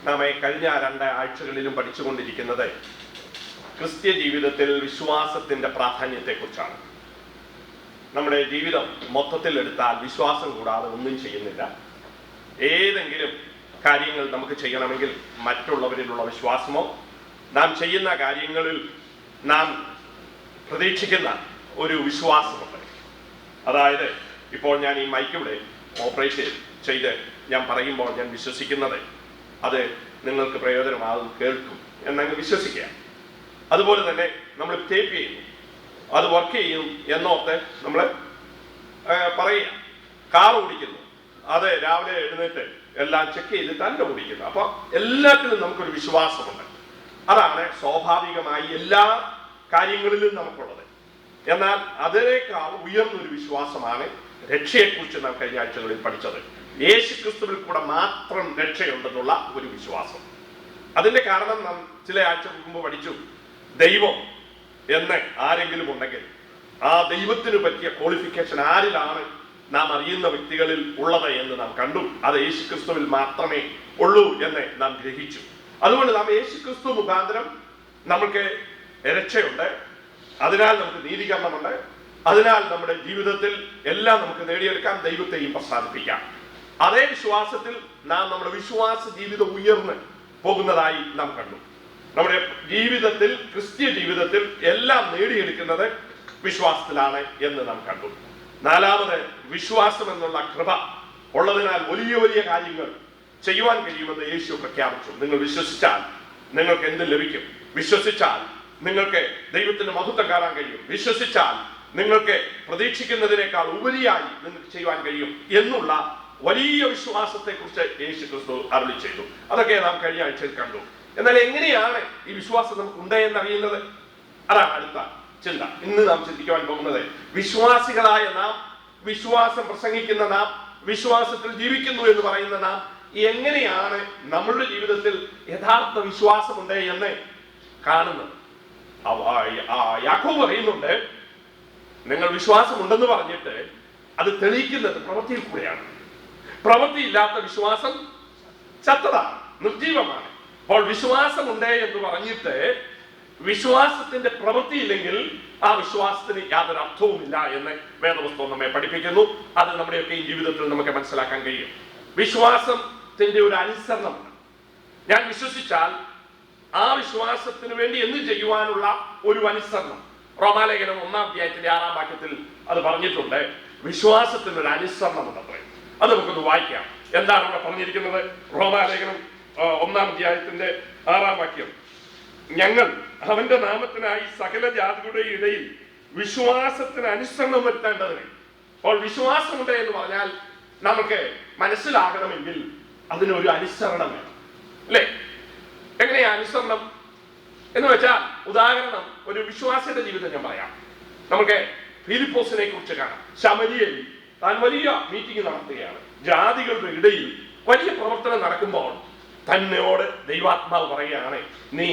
നാം കഴിഞ്ഞ 2 ആഴ്ചകളിലും പഠിച്ചുകൊണ്ടിരിക്കുന്നത് ക്രിസ്ത്യ ജീവിതത്തിൽ വിശ്വാസത്തിന്റെ പ്രാധാന്യത്തെക്കുറിച്ചാണ്. നമ്മുടെ ജീവിതം മൊത്തത്തിൽ എടുത്താൽ വിശ്വാസം കൂടാതെ ഒന്നും ചെയ്യുന്നില്ല. ഏതെങ്കിലും കാര്യങ്ങൾ നമുക്ക് ചെയ്യണമെങ്കിൽ മറ്റുള്ളവരിലുള്ള വിശ്വാസമോ നാം ചെയ്യുന്ന കാര്യങ്ങളിൽ നാം പ്രതീക്ഷിക്കുന്ന ഒരു വിശ്വാസമുണ്ട്. അതായത് ഇപ്പോൾ ഞാൻ ഈ മൈക്കിവിടെ ഓപ്പറേറ്റ് ചെയ്ത് ഞാൻ പറയുമ്പോൾ ഞാൻ വിശ്വസിക്കുന്നത് അത് നിങ്ങൾക്ക് പ്രയോജനമാകും, കേൾക്കും എന്നങ്ങ് വിശ്വസിക്കുക. അതുപോലെ തന്നെ നമ്മൾ ടേപ്പ് ചെയ്യുന്നു, അത് വർക്ക് ചെയ്യും എന്നോർത്ത് നമ്മൾ പറയുക. കാർ ഓടിക്കുന്നു, അത് രാവിലെ എഴുന്നേറ്റ് എല്ലാം ചെക്ക് ചെയ്ത് തന്നെ ഓടിക്കുന്നു. അപ്പോൾ എല്ലാത്തിലും നമുക്കൊരു വിശ്വാസമുണ്ട്. അതാണ് സ്വാഭാവികമായി എല്ലാ കാര്യങ്ങളിലും നമുക്കുള്ളത്. എന്നാൽ അതിനേക്കാൾ ഉയർന്നൊരു വിശ്വാസമാണ് രക്ഷയെക്കുറിച്ച് നാം കഴിഞ്ഞ ആഴ്ചകളിൽ പഠിച്ചത്. യേശു ക്രിസ്തുവിൽ കൂടെ മാത്രം രക്ഷയുണ്ടെന്നുള്ള ഒരു വിശ്വാസം. അതിന്റെ കാരണം നാം ചില ആഴ്ച മുമ്പ് പഠിച്ചു. ദൈവം എന്ന് ആരെങ്കിലും ഉണ്ടെങ്കിൽ ആ ദൈവത്തിന് പറ്റിയ ക്വാളിഫിക്കേഷൻ ആരിലാണ് നാം അറിയുന്ന വ്യക്തികളിൽ ഉള്ളത് എന്ന് നാം കണ്ടു. അത് യേശു ക്രിസ്തുവിൽ മാത്രമേ ഉള്ളൂ എന്ന് നാം ഗ്രഹിച്ചു. അതുകൊണ്ട് നാം യേശു ക്രിസ്തു മുഖാന്തരം നമുക്ക് രക്ഷയുണ്ട്, അതിനാൽ നമുക്ക് നീതീകരണമുണ്ട്, അതിനാൽ നമ്മുടെ ജീവിതത്തിൽ എല്ലാം നമുക്ക് നേടിയെടുക്കാം, ദൈവത്തെയും പ്രസാദിപ്പിക്കാം. അതേ വിശ്വാസത്തിൽ നാം നമ്മുടെ വിശ്വാസ ജീവിതം ഉയർന്ന് പോകുന്നതായി നാം കണ്ടു. നമ്മുടെ ജീവിതത്തിൽ, ക്രിസ്ത്യ ജീവിതത്തിൽ എല്ലാം നേടിയെടുക്കുന്നത് വിശ്വാസത്തിലാണ് എന്ന് നാം കണ്ടു. 4ാമത്, വിശ്വാസം എന്നുള്ള കൃപ ഉള്ളതിനാൽ വലിയ വലിയ കാര്യങ്ങൾ ചെയ്യുവാൻ കഴിയുമെന്ന് യേശു പ്രഖ്യാപിച്ചു. നിങ്ങൾ വിശ്വസിച്ചാൽ നിങ്ങൾക്ക് എന്ത് ലഭിക്കും, വിശ്വസിച്ചാൽ നിങ്ങൾക്ക് ദൈവത്തിന്റെ മഹത്വം കാണാൻ കഴിയും, വിശ്വസിച്ചാൽ നിങ്ങൾക്ക് പ്രതീക്ഷിക്കുന്നതിനേക്കാൾ ഉപരിയായി നിങ്ങൾക്ക് ചെയ്യുവാൻ കഴിയും എന്നുള്ള വലിയ വിശ്വാസത്തെ കുറിച്ച് യേശു ക്രിസ്തു അരുളി ചെയ്തു. അതൊക്കെ നാം കഴിഞ്ഞ ആഴ്ചയിൽ കണ്ടു. എന്നാൽ എങ്ങനെയാണ് ഈ വിശ്വാസം നമുക്ക് ഉണ്ടെന്ന് അറിയുന്നത്? അതാണ് അടുത്ത ചിന്ത. ഇന്ന് നാം ചിന്തിക്കുവാൻ പോകുന്നത്. വിശ്വാസികളായ നാം, വിശ്വാസം പ്രസംഗിക്കുന്ന നാം, വിശ്വാസത്തിൽ ജീവിക്കുന്നു എന്ന് പറയുന്ന നാം എങ്ങനെയാണ് നമ്മളുടെ ജീവിതത്തിൽ യഥാർത്ഥ വിശ്വാസമുണ്ട് എന്ന് കാണുന്നത്? യാക്കോബ് പറയുന്നുണ്ട്, നിങ്ങൾ വിശ്വാസമുണ്ടെന്ന് പറഞ്ഞിട്ട് അത് തെളിയിക്കുന്നത് പ്രവൃത്തിയിൽ കൂടെയാണ്. പ്രവൃത്തിയില്ലാത്ത വിശ്വാസം ചത്തതാണ്, നിർജീവമാണ്. അപ്പോൾ വിശ്വാസമുണ്ട് എന്ന് പറഞ്ഞിട്ട് വിശ്വാസത്തിന്റെ പ്രവൃത്തിയില്ലെങ്കിൽ ആ വിശ്വാസത്തിന് യാതൊരു അർത്ഥവുമില്ല എന്ന് വേദപുസ്തകം നമ്മെ പഠിപ്പിക്കുന്നു. അത് നമ്മുടെയൊക്കെ ഈ ജീവിതത്തിൽ നമുക്ക് മനസ്സിലാക്കാൻ കഴിയും. വിശ്വാസത്തിന്റെ ഒരു അനുസരണമാണ്. ഞാൻ വിശ്വസിച്ചാൽ ആ വിശ്വാസത്തിന് വേണ്ടി എന്ത് ചെയ്യുവാനുള്ള ഒരു അനുസരണം. റോമാലേഖനം 1-ാം അധ്യായത്തിന്റെ 6-ാം വാക്യത്തിൽ അത് പറഞ്ഞിട്ടുണ്ട്. വിശ്വാസത്തിനൊരു അനുസരണം ഉണ്ടത്രേ. അത് നമുക്കൊന്ന് വായിക്കാം. എന്താണ് ഇവിടെ പറഞ്ഞിരിക്കുന്നത്? റോമാലേഖനം 1-ാം അധ്യായത്തിന്റെ 6-ാം വാക്യം. ഞങ്ങൾ അവന്റെ നാമത്തിനായി സകല ജാതികളുടെ ഇടയിൽ വിശ്വാസത്തിന് അനുസരണം വരുത്തേണ്ടതിന്. അപ്പോൾ വിശ്വാസമുണ്ട് എന്ന് പറഞ്ഞാൽ നമുക്ക് മനസ്സിലാകണമെങ്കിൽ അതിനൊരു അനുസരണം വേണം, അല്ലേ? എങ്ങനെയാ അനുസരണം എന്ന് വെച്ചാൽ, ഉദാഹരണം, ഒരു വിശ്വാസിയുടെ ജീവിതം ഞാൻ പറയാം. നമുക്ക് ഫിലിപ്പോസിനെ കുറിച്ച് കാണാം. ശമരിയയിൽ താൻ വലിയ മീറ്റിംഗ് നടത്തുകയാണ്. ജാതികളുടെ ഇടയിൽ വലിയ പ്രവർത്തനം നടക്കുമ്പോൾ തന്നോട് ദൈവാത്മാവ് പറയുകയാണ്, നീ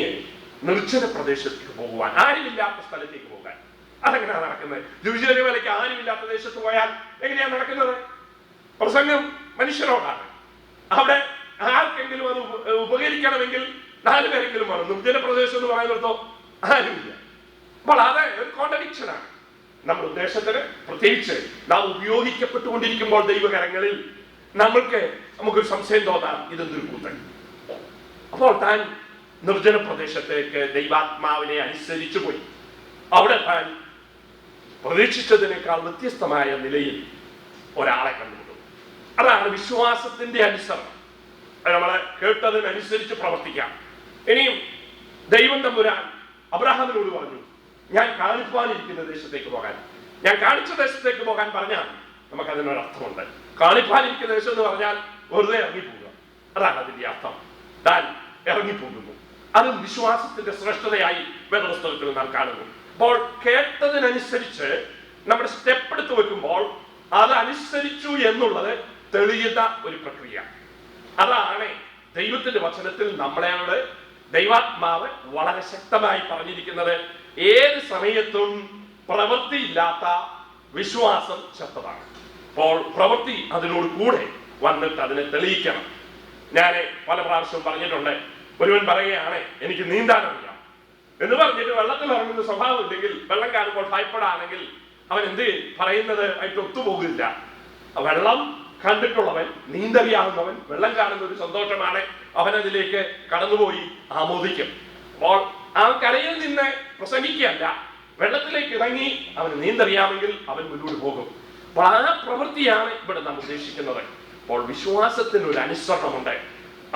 നിർജ്ജന പ്രദേശത്തേക്ക് പോകുവാൻ, ആരുമില്ലാത്ത സ്ഥലത്തേക്ക് പോകാൻ. അതെങ്ങനെയാണ് നടക്കുന്നത്? രുചിയുടെ വിലയ്ക്ക് ആരുമില്ലാത്ത ദേശത്ത് പോയാൽ എങ്ങനെയാണ് നടക്കുന്നത്? പ്രസംഗം മനുഷ്യരോടാണ്. അവിടെ ആർക്കെങ്കിലും അത് ഉപകരിക്കണമെങ്കിൽ 4 പേരെങ്കിലും വേണം. നിർജ്ജന പ്രദേശം എന്ന് പറയുന്നിടത്തോ ആരുമില്ല. അപ്പോൾ അത് ഒരു കോൺട്രഡിക്ഷനാണ്. നമ്മുടെ ഉദ്ദേശത്തിന്, പ്രത്യേകിച്ച് നാം ഉപയോഗിക്കപ്പെട്ടുകൊണ്ടിരിക്കുമ്പോൾ ദൈവകരങ്ങളിൽ നമുക്കൊരു സംശയം തോന്നാം, ഇതെന്തൊരു കൂത്തൻ. അപ്പോൾ താൻ നിർജ്ജന പ്രദേശത്തേക്ക് ദൈവാത്മാവിനെ അനുസരിച്ചു പോയി. അവിടെ താൻ പ്രതീക്ഷിച്ചതിനേക്കാൾ വ്യത്യസ്തമായ നിലയിൽ ഒരാളെ കണ്ടുപിടിച്ചു. അതാണ് വിശ്വാസത്തിന്റെ അനുസരണം. നമ്മളെ കേട്ടതിനനുസരിച്ച് പ്രവർത്തിക്കാം. ഇനിയും ദൈവം തമ്പുരാൻ അബ്രഹാമിനോട് പറഞ്ഞു, ഞാൻ കാണിപ്പാനിരിക്കുന്ന ദേശത്തേക്ക് പോകാൻ, ഞാൻ കാണിച്ച ദേശത്തേക്ക് പോകാൻ പറഞ്ഞാൽ നമുക്കതിനൊരർത്ഥമുണ്ട്. കാണിപ്പാനിരിക്കുന്ന ദേശം എന്ന് പറഞ്ഞാൽ വെറുതെ ഇറങ്ങിപ്പോകുക, അതാണ് അതിന്റെ അർത്ഥം. താൻ ഇറങ്ങിപ്പോകുന്നു. അതും വിശ്വാസത്തിന്റെ ശ്രേഷ്ഠതയായി വേദപുസ്തകത്തിൽ നാം കാണുന്നു. അപ്പോൾ കേട്ടതിനനുസരിച്ച് നമ്മുടെ സ്റ്റെപ്പ് എടുത്ത് വെക്കുമ്പോൾ അതനുസരിച്ചു എന്നുള്ളത് തെളിയുന്ന ഒരു പ്രക്രിയ. അതാണ് ദൈവത്തിന്റെ വചനത്തിൽ നമ്മളോട് ദൈവാത്മാവ് വളരെ ശക്തമായി പറഞ്ഞിരിക്കുന്നത്. ഏത് സമയത്തും പ്രവൃത്തിയില്ലാത്ത വിശ്വാസം ചത്തതാണ്. അപ്പോൾ പ്രവൃത്തി അതിനോട് കൂടെ വന്നിട്ട് അതിനെ തെളിയിക്കണം. ഞാൻ പല പ്രാവശ്യവും പറഞ്ഞിട്ടുണ്ട്. ഒരുവൻ പറയുകയാണ് എനിക്ക് നീന്താൻ അറിയാം എന്ന് പറഞ്ഞിട്ട് വെള്ളത്തിൽ ഇറങ്ങുന്ന സ്വഭാവം ഇല്ലെങ്കിൽ, വെള്ളം കാണുമ്പോൾ ഭയപ്പെടാണെങ്കിൽ അവൻ എന്ത് പറയുന്നത് ആയിട്ട് ഒത്തുപോകില്ല. വെള്ളം കണ്ടിട്ടുള്ളവൻ, നീന്തറിയാവുന്നവൻ, വെള്ളം കാണുന്ന ഒരു സന്തോഷമാണ്, അവനതിലേക്ക് കടന്നുപോയി ആമോദിക്കും. അപ്പോൾ ആ കരയിൽ നിന്ന് പ്രസംഗിക്കുകയല്ല, വെള്ളത്തിലേക്ക് ഇറങ്ങി അവന് നീന്തറിയാമെങ്കിൽ അവൻ മുന്നോട്ട് പോകും. അപ്പോൾ ആ പ്രവൃത്തിയാണ് ഇവിടെ നാം ഉദ്ദേശിക്കുന്നത്. അപ്പോൾ വിശ്വാസത്തിന് ഒരു അനുസരണമുണ്ട്.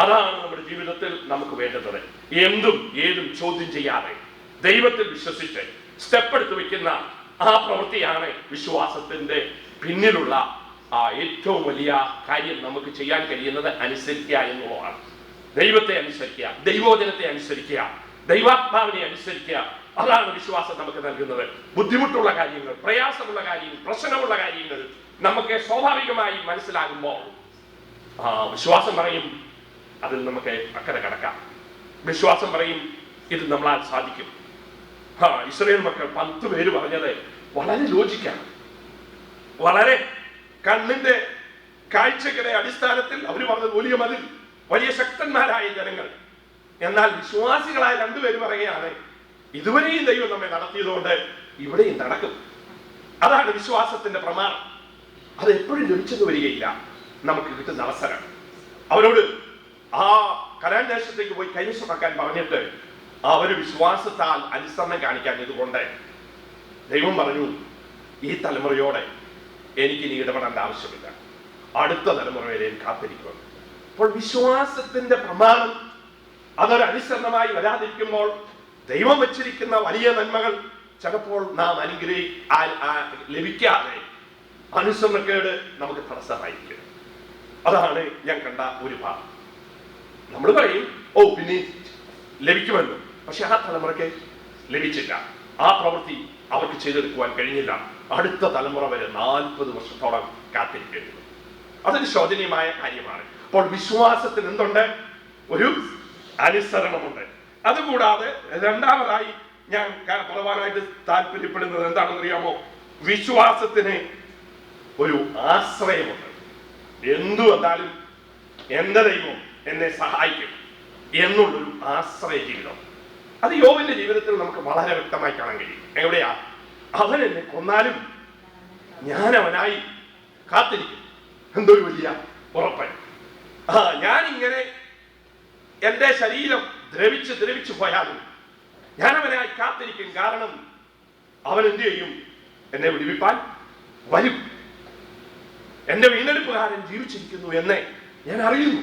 അതാണ് നമ്മുടെ ജീവിതത്തിൽ നമുക്ക് വേണ്ടുന്നത്. എന്തും ഏതും ചോദ്യം ചെയ്യാതെ ദൈവത്തിൽ വിശ്വസിച്ച് സ്റ്റെപ്പ് എടുത്ത് വെക്കുന്ന ആ പ്രവൃത്തിയാണ് വിശ്വാസത്തിന്റെ പിന്നിലുള്ള ഏറ്റവും വലിയ കാര്യം നമുക്ക് ചെയ്യാൻ കഴിയുന്നത്. അനുസരിക്കുക എന്നുള്ളതാണ്. ദൈവത്തെ അനുസരിക്കുക, ദൈവോചനത്തെ അനുസരിക്കുക, ദൈവാത്മാവിനെ അനുസരിക്കുക. അതാണ് വിശ്വാസം നമുക്ക് നൽകുന്നത്. ബുദ്ധിമുട്ടുള്ള കാര്യങ്ങൾ, പ്രയാസമുള്ള കാര്യങ്ങൾ, പ്രശ്നമുള്ള കാര്യങ്ങൾ നമുക്ക് സ്വാഭാവികമായി മനസ്സിലാകുമ്പോൾ വിശ്വാസം പറയും അതിൽ നമുക്ക് അക്കരെ കടക്കാം. വിശ്വാസം പറയും ഇത് നമ്മളാൽ സാധിക്കും. ഇസ്രായേൽ മക്കൾ 10 പേര് പറഞ്ഞത് വളരെ ലോജിക്കാണ്. വളരെ കണ്ണിന്റെ കാഴ്ചയുടെ അടിസ്ഥാനത്തിൽ അവർ പറഞ്ഞത് വലിയ മതിൽ, വലിയ ശക്തന്മാരായ ജനങ്ങൾ. എന്നാൽ വിശ്വാസികളായ 2 പേര് പറയുകയാണ് ഇതുവരെയും ദൈവം നമ്മെ നടത്തിയതുകൊണ്ട് ഇവിടെയും നടക്കും. അതാണ് വിശ്വാസത്തിന്റെ പ്രമാണം. അത് എപ്പോഴും ലഭിച്ചെന്ന് വരികയില്ല. നമുക്ക് കിട്ടുന്ന അവസരം അവരോട് ആ കനാൻ ദേശത്തേക്ക് പോയി കൈവശമാക്കാൻ പറഞ്ഞിട്ട് അവര് വിശ്വാസത്താൽ അനുസരണം കാണിക്കാൻ ഇതുകൊണ്ട് ദൈവം പറഞ്ഞു ഈ തലമുറയോടെ എനിക്ക് ഇനി ഇടപെടേണ്ട ആവശ്യമില്ല, അടുത്ത തലമുറ വരെ കാത്തിരിക്കുക. അപ്പോൾ വിശ്വാസത്തിന്റെ പ്രമാണം അതൊരു അനുസരണമായി വരാതിരിക്കുമ്പോൾ ദൈവം വച്ചിരിക്കുന്ന വലിയ നന്മകൾ ചിലപ്പോൾ നാം ലഭിക്കാതെ അനുസരണക്കേട് നമുക്ക് തടസ്സമായിരിക്കും. അതാണ് ഞാൻ കണ്ട ഒരു ഭാഗം. നമ്മൾ പറയും പിന്നെ ലഭിക്കുമല്ലോ, പക്ഷെ ആ തലമുറയ്ക്ക് ലഭിച്ചില്ല. ആ പ്രവൃത്തി അവർക്ക് ചെയ്തെടുക്കുവാൻ കഴിഞ്ഞില്ല. അടുത്ത തലമുറ വരെ 40 വർഷത്തോളം കാത്തിരിക്കേണ്ടി വരും. അതൊരു ശോചനീയമായ കാര്യമാണ്. അപ്പോൾ വിശ്വാസത്തിന് എന്തുണ്ട്? ഒരു അനുസരണമുണ്ട്. അതുകൂടാതെ രണ്ടാമതായി ഞാൻ പ്രധാനമായിട്ട് താല്പര്യപ്പെടുന്നത് എന്താണെന്ന് അറിയാമോ? വിശ്വാസത്തിന് ഒരു ആശ്രയമുണ്ട്. എന്തു വന്നാലും എന്റെ ദൈവം എന്നെ സഹായിക്കും എന്നുള്ളൊരു ആശ്രയ ജീവിതം. അത് യോബിന്റെ ജീവിതത്തിൽ നമുക്ക് വളരെ വ്യക്തമായി കാണാൻ കഴിയും. എവിടെയാ? അവൻ എന്നെ കൊന്നാലും ഞാൻ അവനായി കാത്തിരിക്കും. എന്തൊരു വലിയ ഉറപ്പ്! ഞാനിങ്ങനെ എന്റെ ശരീരം ദ്രവിച്ചു പോയാലും ഞാൻ അവനായി കാത്തിരിക്കും. കാരണം അവൻ എന്ത് ചെയ്യും? എന്നെ വിടുവിപ്പാൻ വരും. എന്റെ വീണ്ടെടുപ്പുകാരൻ ജീവിച്ചിരിക്കുന്നു എന്ന് ഞാൻ അറിയുന്നു.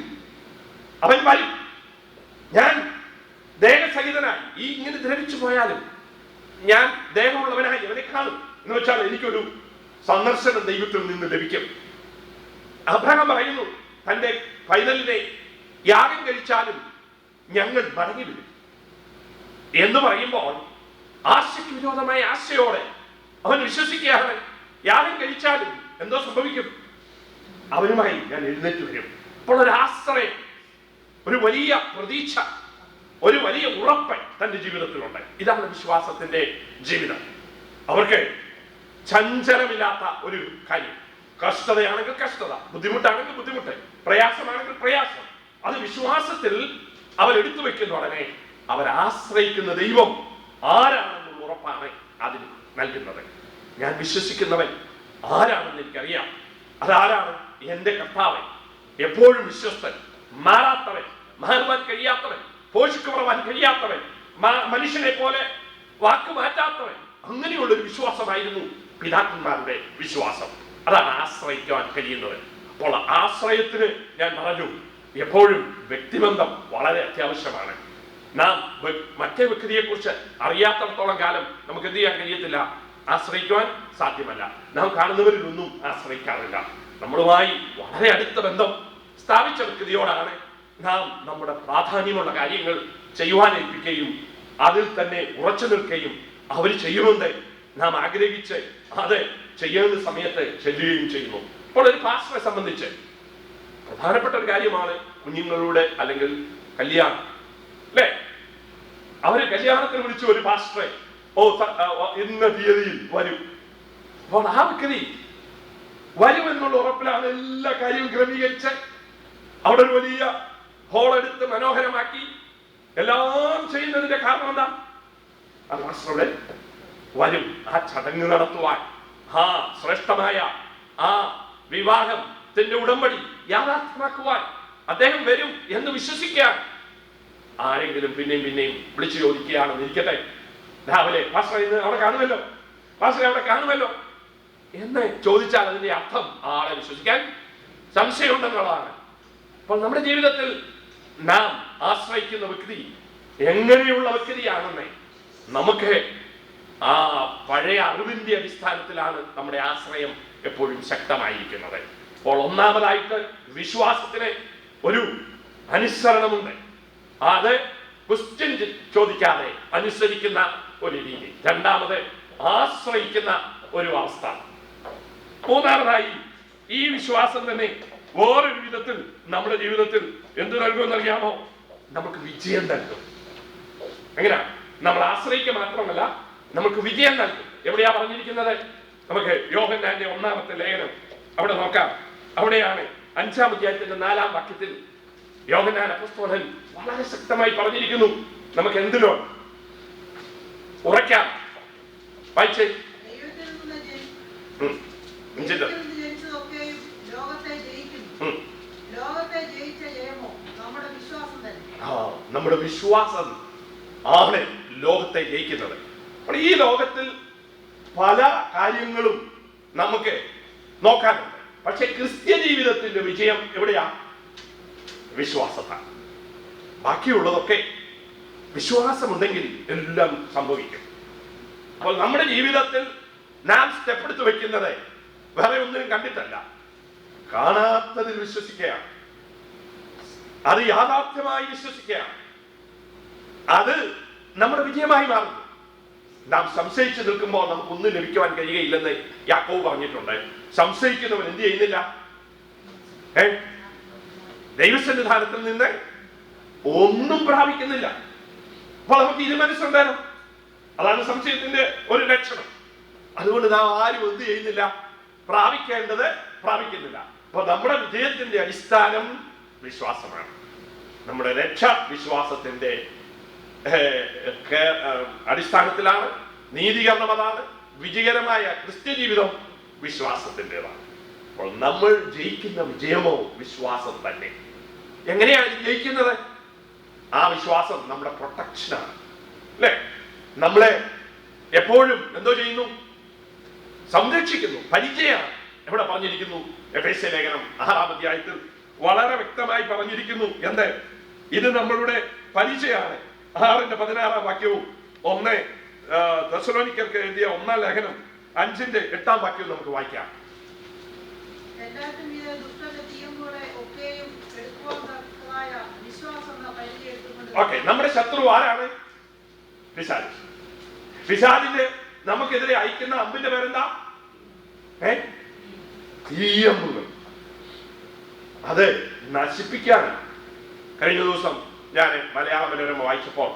അവൻ വരും. ഞാൻ ദേഹസഹിതനായി ഇങ്ങനെ ദ്രവിച്ചു പോയാലും ഞാൻ ദേഹമുള്ളവനായി അവനെ കാണും. എന്ന് വെച്ചാൽ എനിക്കൊരു സന്ദർശനം ദൈവത്തിൽ നിന്ന് ലഭിക്കും. അബ്രഹാം പറയുന്നു തന്റെ പൈതലിനെ യാഗം കഴിച്ചാലും ഞങ്ങൾ മടങ്ങി വരും എന്ന് പറയുമ്പോൾ ആശയ്ക്ക് വിരോധമായ ആശയോടെ അവൻ വിശ്വസിക്കുകയാണ്. യാഗം കഴിച്ചാലും എന്തോ സംഭവിക്കും, അവനുമായി ഞാൻ എഴുന്നേറ്റ് വരും. അപ്പോൾ ഒരു ആശ്രയം, ഒരു വലിയ പ്രതീക്ഷ, ഒരു വലിയ ഉറപ്പ് തന്റെ ജീവിതത്തിലുണ്ട്. ഇതാണ് വിശ്വാസത്തിന്റെ ജീവിതം. അവർക്ക് ചഞ്ചലമില്ലാത്ത ഒരു കാര്യം. കഷ്ടതയാണെങ്കിൽ കഷ്ടത, ബുദ്ധിമുട്ടാണെങ്കിൽ ബുദ്ധിമുട്ട്, പ്രയാസമാണെങ്കിൽ പ്രയാസം. അത് വിശ്വാസത്തിൽ അവരെടുത്തു വെക്കുന്ന ഉടനെ അവരാശ്രയിക്കുന്ന ദൈവം ആരാണെന്നുള്ള ഉറപ്പാണ് അതിന് നൽകുന്നത്. ഞാൻ വിശ്വസിക്കുന്നവൻ ആരാണെന്ന് എനിക്കറിയാം. അതാരാണ്? എന്റെ കർത്താവൻ, എപ്പോഴും വിശ്വസ്തൻ, മാറാത്തവൻ, മാറുവാൻ കഴിയാത്തവൻ, പോഷിക്കുവാൻ കഴിയാത്തവൻ, മനുഷ്യനെ പോലെ വാക്ക് മാറ്റാത്തവൻ. അങ്ങനെയുള്ളൊരു വിശ്വാസമായിരുന്നു പിതാക്കന്മാരുടെ വിശ്വാസം. അതാണ് ആശ്രയിക്കാൻ കഴിയുന്നത്. അപ്പോൾ ആശ്രയത്തിന് ഞാൻ പറഞ്ഞു എപ്പോഴും വ്യക്തിബന്ധം വളരെ അത്യാവശ്യമാണ്. നാം മറ്റേ വ്യക്തിയെ കുറിച്ച് അറിയാത്തടത്തോളം കാലം നമുക്ക് എന്ത് ചെയ്യാൻ കഴിയത്തില്ല, ആശ്രയിക്കുവാൻ സാധ്യമല്ല. നാം കാണുന്നവരിലൊന്നും ആശ്രയിക്കാറില്ല. നമ്മളുമായി വളരെ അടുത്ത ബന്ധം സ്ഥാപിച്ച വ്യക്തിയോടാണ് നാം നമ്മുടെ പ്രാധാന്യമുള്ള കാര്യങ്ങൾ ചെയ്യുവാൻ ഏൽപ്പിക്കുകയും അതിൽ തന്നെ ഉറച്ചു നിൽക്കുകയും അവർ ചെയ്യുമെന്ന് നാം ആഗ്രഹിച്ച് അത് ചെയ്യേണ്ട സമയത്ത് ചെല്ലുകയും ചെയ്യുന്നു. അപ്പോൾ ഒരു പാസ്റ്ററെ സംബന്ധിച്ച് പ്രധാനപ്പെട്ട ഒരു കാര്യമാണ് കുഞ്ഞുങ്ങളുടെ അല്ലെങ്കിൽ കല്യാണം, അല്ലേ? അവര് കല്യാണത്തിന് വിളിച്ചു ഒരു പാസ്റ്ററെ, ഇന്ന തീയതിയിൽ വരും. അപ്പോൾ ആ വ്യക്തി വരുമെന്നുള്ള ഉറപ്പിലാണ് എല്ലാ കാര്യവും ക്രമീകരിച്ച് അവിടെ ഒരു വലിയ ഹോൾ എടുത്ത് മനോഹരമാക്കി എല്ലാം ചെയ്യുന്നതിന്റെ കാരണം എന്താ? ആ മാസ്റ്റർ അവിടെ വരും, ആ ചടങ്ങ് നടത്തുവാൻ, ആ ശ്രേഷ്ഠമായ ആ വിവാഹത്തിന്റെ ഉടമ്പടി യാഥാർത്ഥ്യമാക്കുവാൻ അദ്ദേഹം വരും എന്ന് വിശ്വസിക്കാൻ ആരെങ്കിലും പിന്നെയും പിന്നെയും വിളിച്ചു ചോദിക്കുകയാണെന്ന് ഇരിക്കട്ടെ, രാവിലെ പാസ്റ്റർ ഇന്ന് അവിടെ കാണുമല്ലോ, പാസ്റ്റർ അവിടെ കാണുമല്ലോ എന്ന് ചോദിച്ചാൽ അതിന്റെ അർത്ഥം ആളെ വിശ്വസിക്കാൻ സംശയമുണ്ടെന്നുള്ളതാണ്. അപ്പോൾ നമ്മുടെ ജീവിതത്തിൽ നാം ആശ്രയിക്കുന്ന വ്യക്തി എങ്ങനെയുള്ള വ്യക്തിയാണെന്ന് നമുക്ക് ആ പഴയ അറിവിന്റെ അടിസ്ഥാനത്തിലാണ് നമ്മുടെ ആശ്രയം എപ്പോഴും ശക്തമായിരിക്കുന്നത്. അപ്പോൾ ഒന്നാമതായിട്ട് വിശ്വാസത്തിന് ഒരു അനുസരണമുണ്ട്, അത് ക്വസ്റ്റ്യൻ ചോദിക്കാതെ അനുസരിക്കുന്ന ഒരു രീതി. രണ്ടാമത് ആശ്രയിക്കുന്ന ഒരു അവസ്ഥ. മൂന്നാമതായി ഈ വിശ്വാസം തന്നെ വേറൊരു വിധത്തിൽ നമ്മുടെ ജീവിതത്തിൽ എന്ത് നൽകുമെന്ന് അറിയാമോ? നമുക്ക് വിജയം നൽകും. എങ്ങനെയാ? നമ്മൾ ആശ്രയിക്കുക മാത്രമല്ല, നമുക്ക് വിജയം നൽകും. എവിടെയാ പറഞ്ഞിരിക്കുന്നത്? നമുക്ക് യോഹന്നാന്റെ 1-ാമത്തെ ലേഖനം അവിടെ നോക്കാം. അവിടെയാണ് 5-ാം അധ്യായത്തിന്റെ 4-ാം വാക്യത്തിൽ യോഹന്നാൻ അപ്പോസ്തലൻ വളരെ ശക്തമായി പറഞ്ഞിരിക്കുന്നു. നമുക്ക് എന്തിനോ ഉറയ്ക്കാം. വായിച്ചേ. നമ്മുടെ വിശ്വാസം ആണ് ലോകത്തെ ജയിക്കുന്നത്. ഈ ലോകത്തിൽ പല കാര്യങ്ങളും നമുക്ക് നോക്കാനുണ്ട്. പക്ഷെ ക്രിസ്ത്യ ജീവിതത്തിന്റെ വിജയം എവിടെയാ? വിശ്വാസത്താണ്. ബാക്കിയുള്ളതൊക്കെ വിശ്വാസമുണ്ടെങ്കിൽ എല്ലാം സംഭവിക്കും. അപ്പോൾ നമ്മുടെ ജീവിതത്തിൽ നാം സ്റ്റെപ്പ് എടുത്ത് വെക്കുന്നത് വേറെ ഒന്നിനും കണ്ടിട്ടല്ല, കാണാത്തതിൽ വിശ്വസിക്കുകയാണ്. അത് യാഥാർത്ഥ്യമായി വിശ്വസിക്കുകയാണ്. അത് നമ്മുടെ വിജയമായി മാറുന്നു. നാം സംശയിച്ചു നിൽക്കുമ്പോൾ നമുക്കൊന്നും ലഭിക്കുവാൻ കഴിയുകയില്ലെന്ന് യാക്കോബ് പറഞ്ഞിട്ടുണ്ട്. സംശയിക്കുന്നവൻ എന്ത് ചെയ്യുന്നില്ല? ദൈവസന്നിധാനത്തിൽ നിന്ന് ഒന്നും പ്രാപിക്കുന്നില്ല. അപ്പോൾ നമുക്ക് ഇരുമനസ്സുണ്ടായിരുന്നു. അതാണ് സംശയത്തിന്റെ ഒരു ലക്ഷണം. അതുകൊണ്ട് നാം ആരും എന്ത് ചെയ്യുന്നില്ല? പ്രാപിക്കേണ്ടത് പ്രാപിക്കുന്നില്ല. അപ്പൊ നമ്മുടെ വിജയത്തിന്റെ അടിസ്ഥാനം വിശ്വാസമാണ്. നമ്മുടെ രക്ഷ വിശ്വാസത്തിന്റെ അടിസ്ഥാനത്തിലാണ്. നീതീകരണം അതാണ്. വിജയകരമായ ക്രിസ്ത്യ ജീവിതം വിശ്വാസത്തിൻ്റെതാണ്. അപ്പോൾ നമ്മൾ ജയിക്കുന്ന വിജയമോ വിശ്വാസം തന്നെ. എങ്ങനെയാണ് ജയിക്കുന്നത്? ആ വിശ്വാസം നമ്മുടെ പ്രൊട്ടക്ഷനാണ്, അല്ലെ? നമ്മളെ എപ്പോഴും എന്തോ ചെയ്യുന്നു? സംരക്ഷിക്കുന്നു. പരിചയമാണ്. എവിടെ പറഞ്ഞിരിക്കുന്നു? എഫേസ്യ ലേഖനം 6-ാം അധ്യായത്തിൽ വളരെ വ്യക്തമായി പറഞ്ഞിരിക്കുന്നു. എന്ത്? ഇത് നമ്മളുടെ പരിചയമാണ്. 6-ന്റെ 16-ാം വാക്യവും 1 തെസ്സലോനിക്കർക്ക് എഴുതിയ 1-ാം ലേഖനം 5-ന്റെ 8-ാം വാക്യവും നമുക്ക് വായിക്കാം. ഓക്കെ, നമ്മുടെ ശത്രു ആരാണ്? പിശാച്. പിശാചിന്റെ നമുക്കെതിരെ അയക്കുന്ന അമ്പിന്റെ പേരെന്താ? തീയമ്പുകൾ. അത് നശിപ്പിക്കാനാണ്. കഴിഞ്ഞ ദിവസം ഞാൻ മലയാള മനോരമ വായിച്ചപ്പോൾ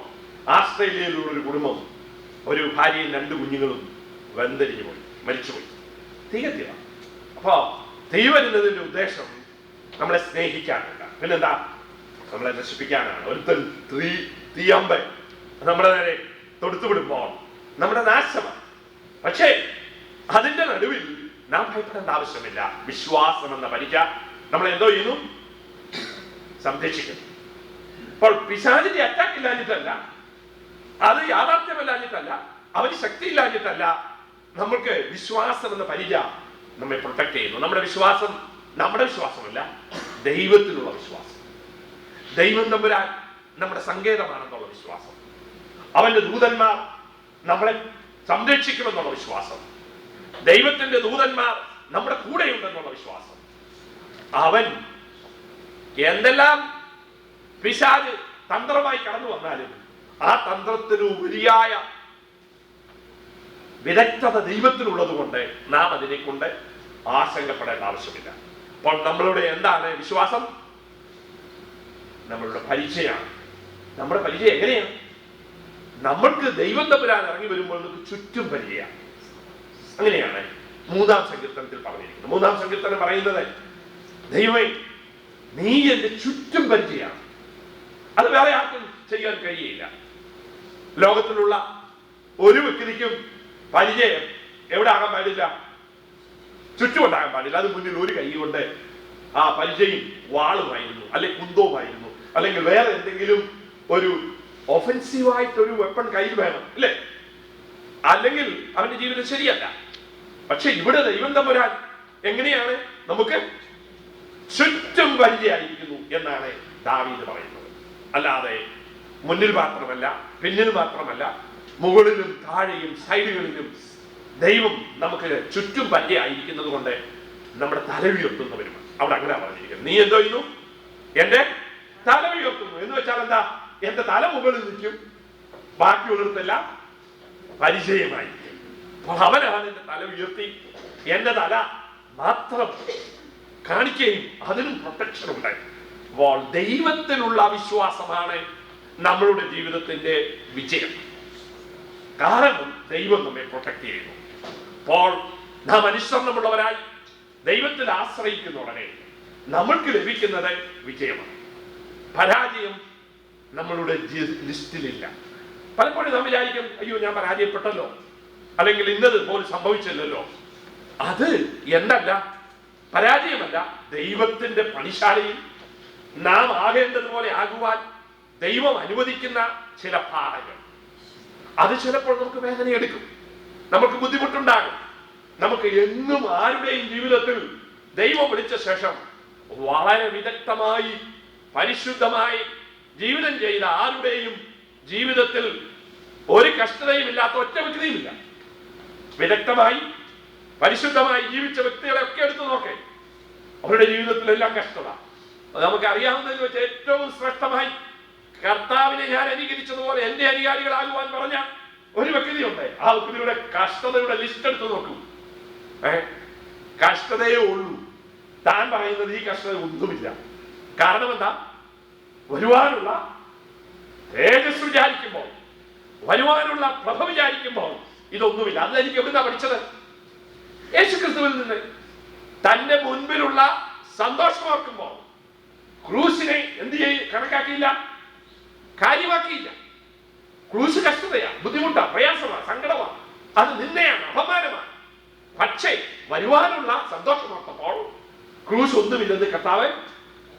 ആസ്ട്രേലിയയിലുള്ള ഒരു കുടുംബം, ഒരു ഭാര്യയും 2 കുഞ്ഞുങ്ങളും വെന്തരിഞ്ഞു പോയി, മരിച്ചുപോയി. തീ കത്തിയതാണ്. അപ്പോ തീ വരുന്നതിന്റെ ഉദ്ദേശം നമ്മളെ സ്നേഹിക്കാനല്ല, പിന്നെന്താ? നമ്മളെ നശിപ്പിക്കാനാണ്. ഒരുത്തൻ തീയമ്പ് നമ്മുടെ നേരെ തൊടുത്തുവിടുമ്പോൾ നമ്മുടെ നാശമാണ്. പക്ഷേ അതിന്റെ നടുവിൽ നാം ഭയപ്പെടേണ്ട ആവശ്യമില്ല. വിശ്വാസം എന്ന പരിച നമ്മളെ എന്തോ ചെയ്യുന്നു? സംരക്ഷിക്കുന്നു. അപ്പോൾ പിശാചിന്റെ അറ്റാക്ക് ഇല്ലാഞ്ഞിട്ടല്ല, അത് യാഥാർത്ഥ്യമല്ലാഞ്ഞിട്ടല്ല, അവന് ശക്തി ഇല്ലാഞ്ഞിട്ടല്ല, നമ്മൾക്ക് വിശ്വാസം എന്ന പരിച നമ്മെ പ്രൊട്ടക്ട് ചെയ്യുന്നു. നമ്മുടെ വിശ്വാസം നമ്മുടെ വിശ്വാസമല്ല, ദൈവത്തിലുള്ള വിശ്വാസം. ദൈവം തമ്പുരാൻ നമ്മുടെ സങ്കേതമാണെന്നുള്ള വിശ്വാസം. അവന്റെ ദൂതന്മാർ നമ്മളെ സംരക്ഷിക്കുമെന്നുള്ള വിശ്വാസം. ദൈവത്തിന്റെ ദൂതന്മാർ നമ്മുടെ കൂടെയുണ്ടെന്നുള്ള വിശ്വാസം. അവൻ എന്തെല്ലാം പിശാച് തന്ത്രമായി കടന്നു വന്നാലും ആ തന്ത്രത്തിന് ഉപരിയായ വിദഗ്ധത ദൈവത്തിനുള്ളത് കൊണ്ട് നാം അതിനെ കൊണ്ട് ആശങ്കപ്പെടേണ്ട ആവശ്യമില്ല. അപ്പോൾ നമ്മളുടെ എന്താണ് വിശ്വാസം? നമ്മളുടെ പരിചയമാണ്. നമ്മുടെ പരിചയം എങ്ങനെയാണ്? നമ്മൾക്ക് ദൈവം തമ്പുരാൻ ഇറങ്ങി വരുമ്പോൾ നമുക്ക് ചുറ്റും പരിചയമാണ്. അങ്ങനെയാണ് 3-ാം സങ്കീർത്തനത്തിൽ പറഞ്ഞിരിക്കുന്നത്. 3-ാം സങ്കീർത്തനം പറയുന്നത്, ദൈവമേ നീ എന്റെ ചുറ്റും പരിചയമാണ്. അത് വേറെ ആർക്കും ചെയ്യാൻ കഴിയില്ല. ലോകത്തിലുള്ള ഒരു വ്യക്തിക്കും പരിചയം എവിടെ ആകാൻ പാടില്ല? ചുറ്റുമുണ്ടാകാൻ പാടില്ല. അത് മുന്നിൽ ഒരു കൈ കൊണ്ട് ആ പരിചയം വാളുമായിരുന്നു, അല്ലെങ്കിൽ കുന്തവുമായിരുന്നു, അല്ലെങ്കിൽ വേറെ എന്തെങ്കിലും ഒരു ഒഫൻസീവായിട്ടൊരു വെപ്പൺ കയ്യിൽ വേണം, അല്ലേ? അല്ലെങ്കിൽ അവന്റെ ജീവിതം ശരിയല്ല. പക്ഷെ ഇവിടെ ദൈവം തമ്പുരാൻ എങ്ങനെയാണ്? നമുക്ക് ചുറ്റും പരിചയമായിരിക്കുന്നു എന്നാണ് ദാവീദ് പറയുന്നത്. അല്ലാതെ മുന്നിൽ മാത്രമല്ല, പിന്നിൽ മാത്രമല്ല, മുകളിലും താഴെയും സൈഡുകളിലും ദൈവം നമുക്ക് ചുറ്റും പരിചയമായിരിക്കുന്നത് കൊണ്ട് നമ്മുടെ തല ഉയർത്തുന്നവരും അവിടെ അങ്ങനെ പറഞ്ഞിരിക്കുന്നത്. നീ എന്തോ ചെയ്യുന്നു? എന്റെ തല ഉയർത്തുന്നു എന്ന് വെച്ചാൽ എന്താ? എന്റെ തല മുകളിൽ നിൽക്കും, ബാക്കിയുള്ളവർക്കെല്ലാം പരിചയമായിരിക്കും. അപ്പോൾ അവനാണ് എന്റെ തല ഉയർത്തി എന്റെ തല മാത്രം കാണിക്കുകയും അതിനും പ്രൊട്ടക്ഷൻ ഉണ്ടായി. അപ്പോൾ ദൈവത്തിലുള്ള വിശ്വാസമാണ് നമ്മളുടെ ജീവിതത്തിന്റെ വിജയം. കാരണം ദൈവം നമ്മെ പ്രൊട്ടക്ട് ചെയ്യുന്നു. അപ്പോൾ നാം അനുസരണമുള്ളവരായി ദൈവത്തിൽ ആശ്രയിക്കുന്ന ഉടനെ നമ്മൾക്ക് ലഭിക്കുന്നത് വിജയമാണ്. പരാജയം നമ്മളുടെ ലിസ്റ്റിലില്ല. പലപ്പോഴും നാം വിചാരിക്കും, അയ്യോ ഞാൻ പരാജയപ്പെട്ടല്ലോ, അല്ലെങ്കിൽ ഇന്നത് പോലും സംഭവിച്ചില്ലല്ലോ. അത് എന്തല്ല, പരാജയമല്ല, ദൈവത്തിന്റെ പണിശാലയിൽ നാം ആകേണ്ടതുപോലെ ആകുവാൻ ദൈവം അനുവദിക്കുന്ന ചില പാഠങ്ങൾ. അത് ചിലപ്പോൾ നമുക്ക് വേദനയെടുക്കും, നമുക്ക് ബുദ്ധിമുട്ടുണ്ടാകും. നമുക്ക് എന്നും ആരുടെയും ജീവിതത്തിൽ ദൈവം വിളിച്ച ശേഷം വളരെ വിദഗ്ധമായി പരിശുദ്ധമായി ജീവിതം ചെയ്ത ആരുടെയും ജീവിതത്തിൽ ഒരു കഷ്ടതയും ഇല്ലാത്ത ഒറ്റ വ്യക്തിയുമില്ല. വിദഗ്ധമായി പരിശുദ്ധമായി ജീവിച്ച വ്യക്തികളെ ഒക്കെ എടുത്തു നോക്കേ, അവരുടെ ജീവിതത്തിലെല്ലാം കഷ്ടത. അത് നമുക്ക് അറിയാവുന്നതിൽ വെച്ച് ഏറ്റവും ശ്രേഷ്ഠമായി കർത്താവിനെ ഞാൻ അനുകരിച്ചതുപോലെ എന്റെ അനുകാരികളാകുവാൻ പറഞ്ഞ ഒരു വ്യക്തിയുണ്ട്. ആ വ്യക്തിയുടെ കഷ്ടതയുടെ ലിസ്റ്റ് എടുത്ത് നോക്കൂ. കഷ്ടതയേ ഉള്ളൂ. താൻ പറയുന്നത് ഈ കഷ്ടത ഒന്നുമില്ല. കാരണം എന്താ? വരുവാനുള്ള തേജസ് വിചാരിക്കുമ്പോൾ, വരുവാനുള്ള പ്രഭ വിചാരിക്കുമ്പോൾ ഇതൊന്നുമില്ല. അത് എനിക്ക് എവിടുന്നാ പഠിച്ചത്? യേശുക്രിസ്തുവിൽ നിന്ന്. തന്റെ മുൻപിലുള്ള സന്തോഷം ഓർക്കുമ്പോൾ ക്രൂശിനെ എന്ത് കണക്കാക്കിയില്ല, കാര്യമാക്കിയില്ല. ക്രൂശ് കഷ്ടതയാണ്, ബുദ്ധിമുട്ടാണ്, പ്രയാസമാണ്, സങ്കടമാണ്, അത് നിന്നെയാണ്, അപമാനമാണ്. പക്ഷേ വരുവാനുള്ള സന്തോഷം ഓർത്തപ്പോൾ ക്രൂശ് ഒന്നുമില്ലെന്ന് കർത്താവ്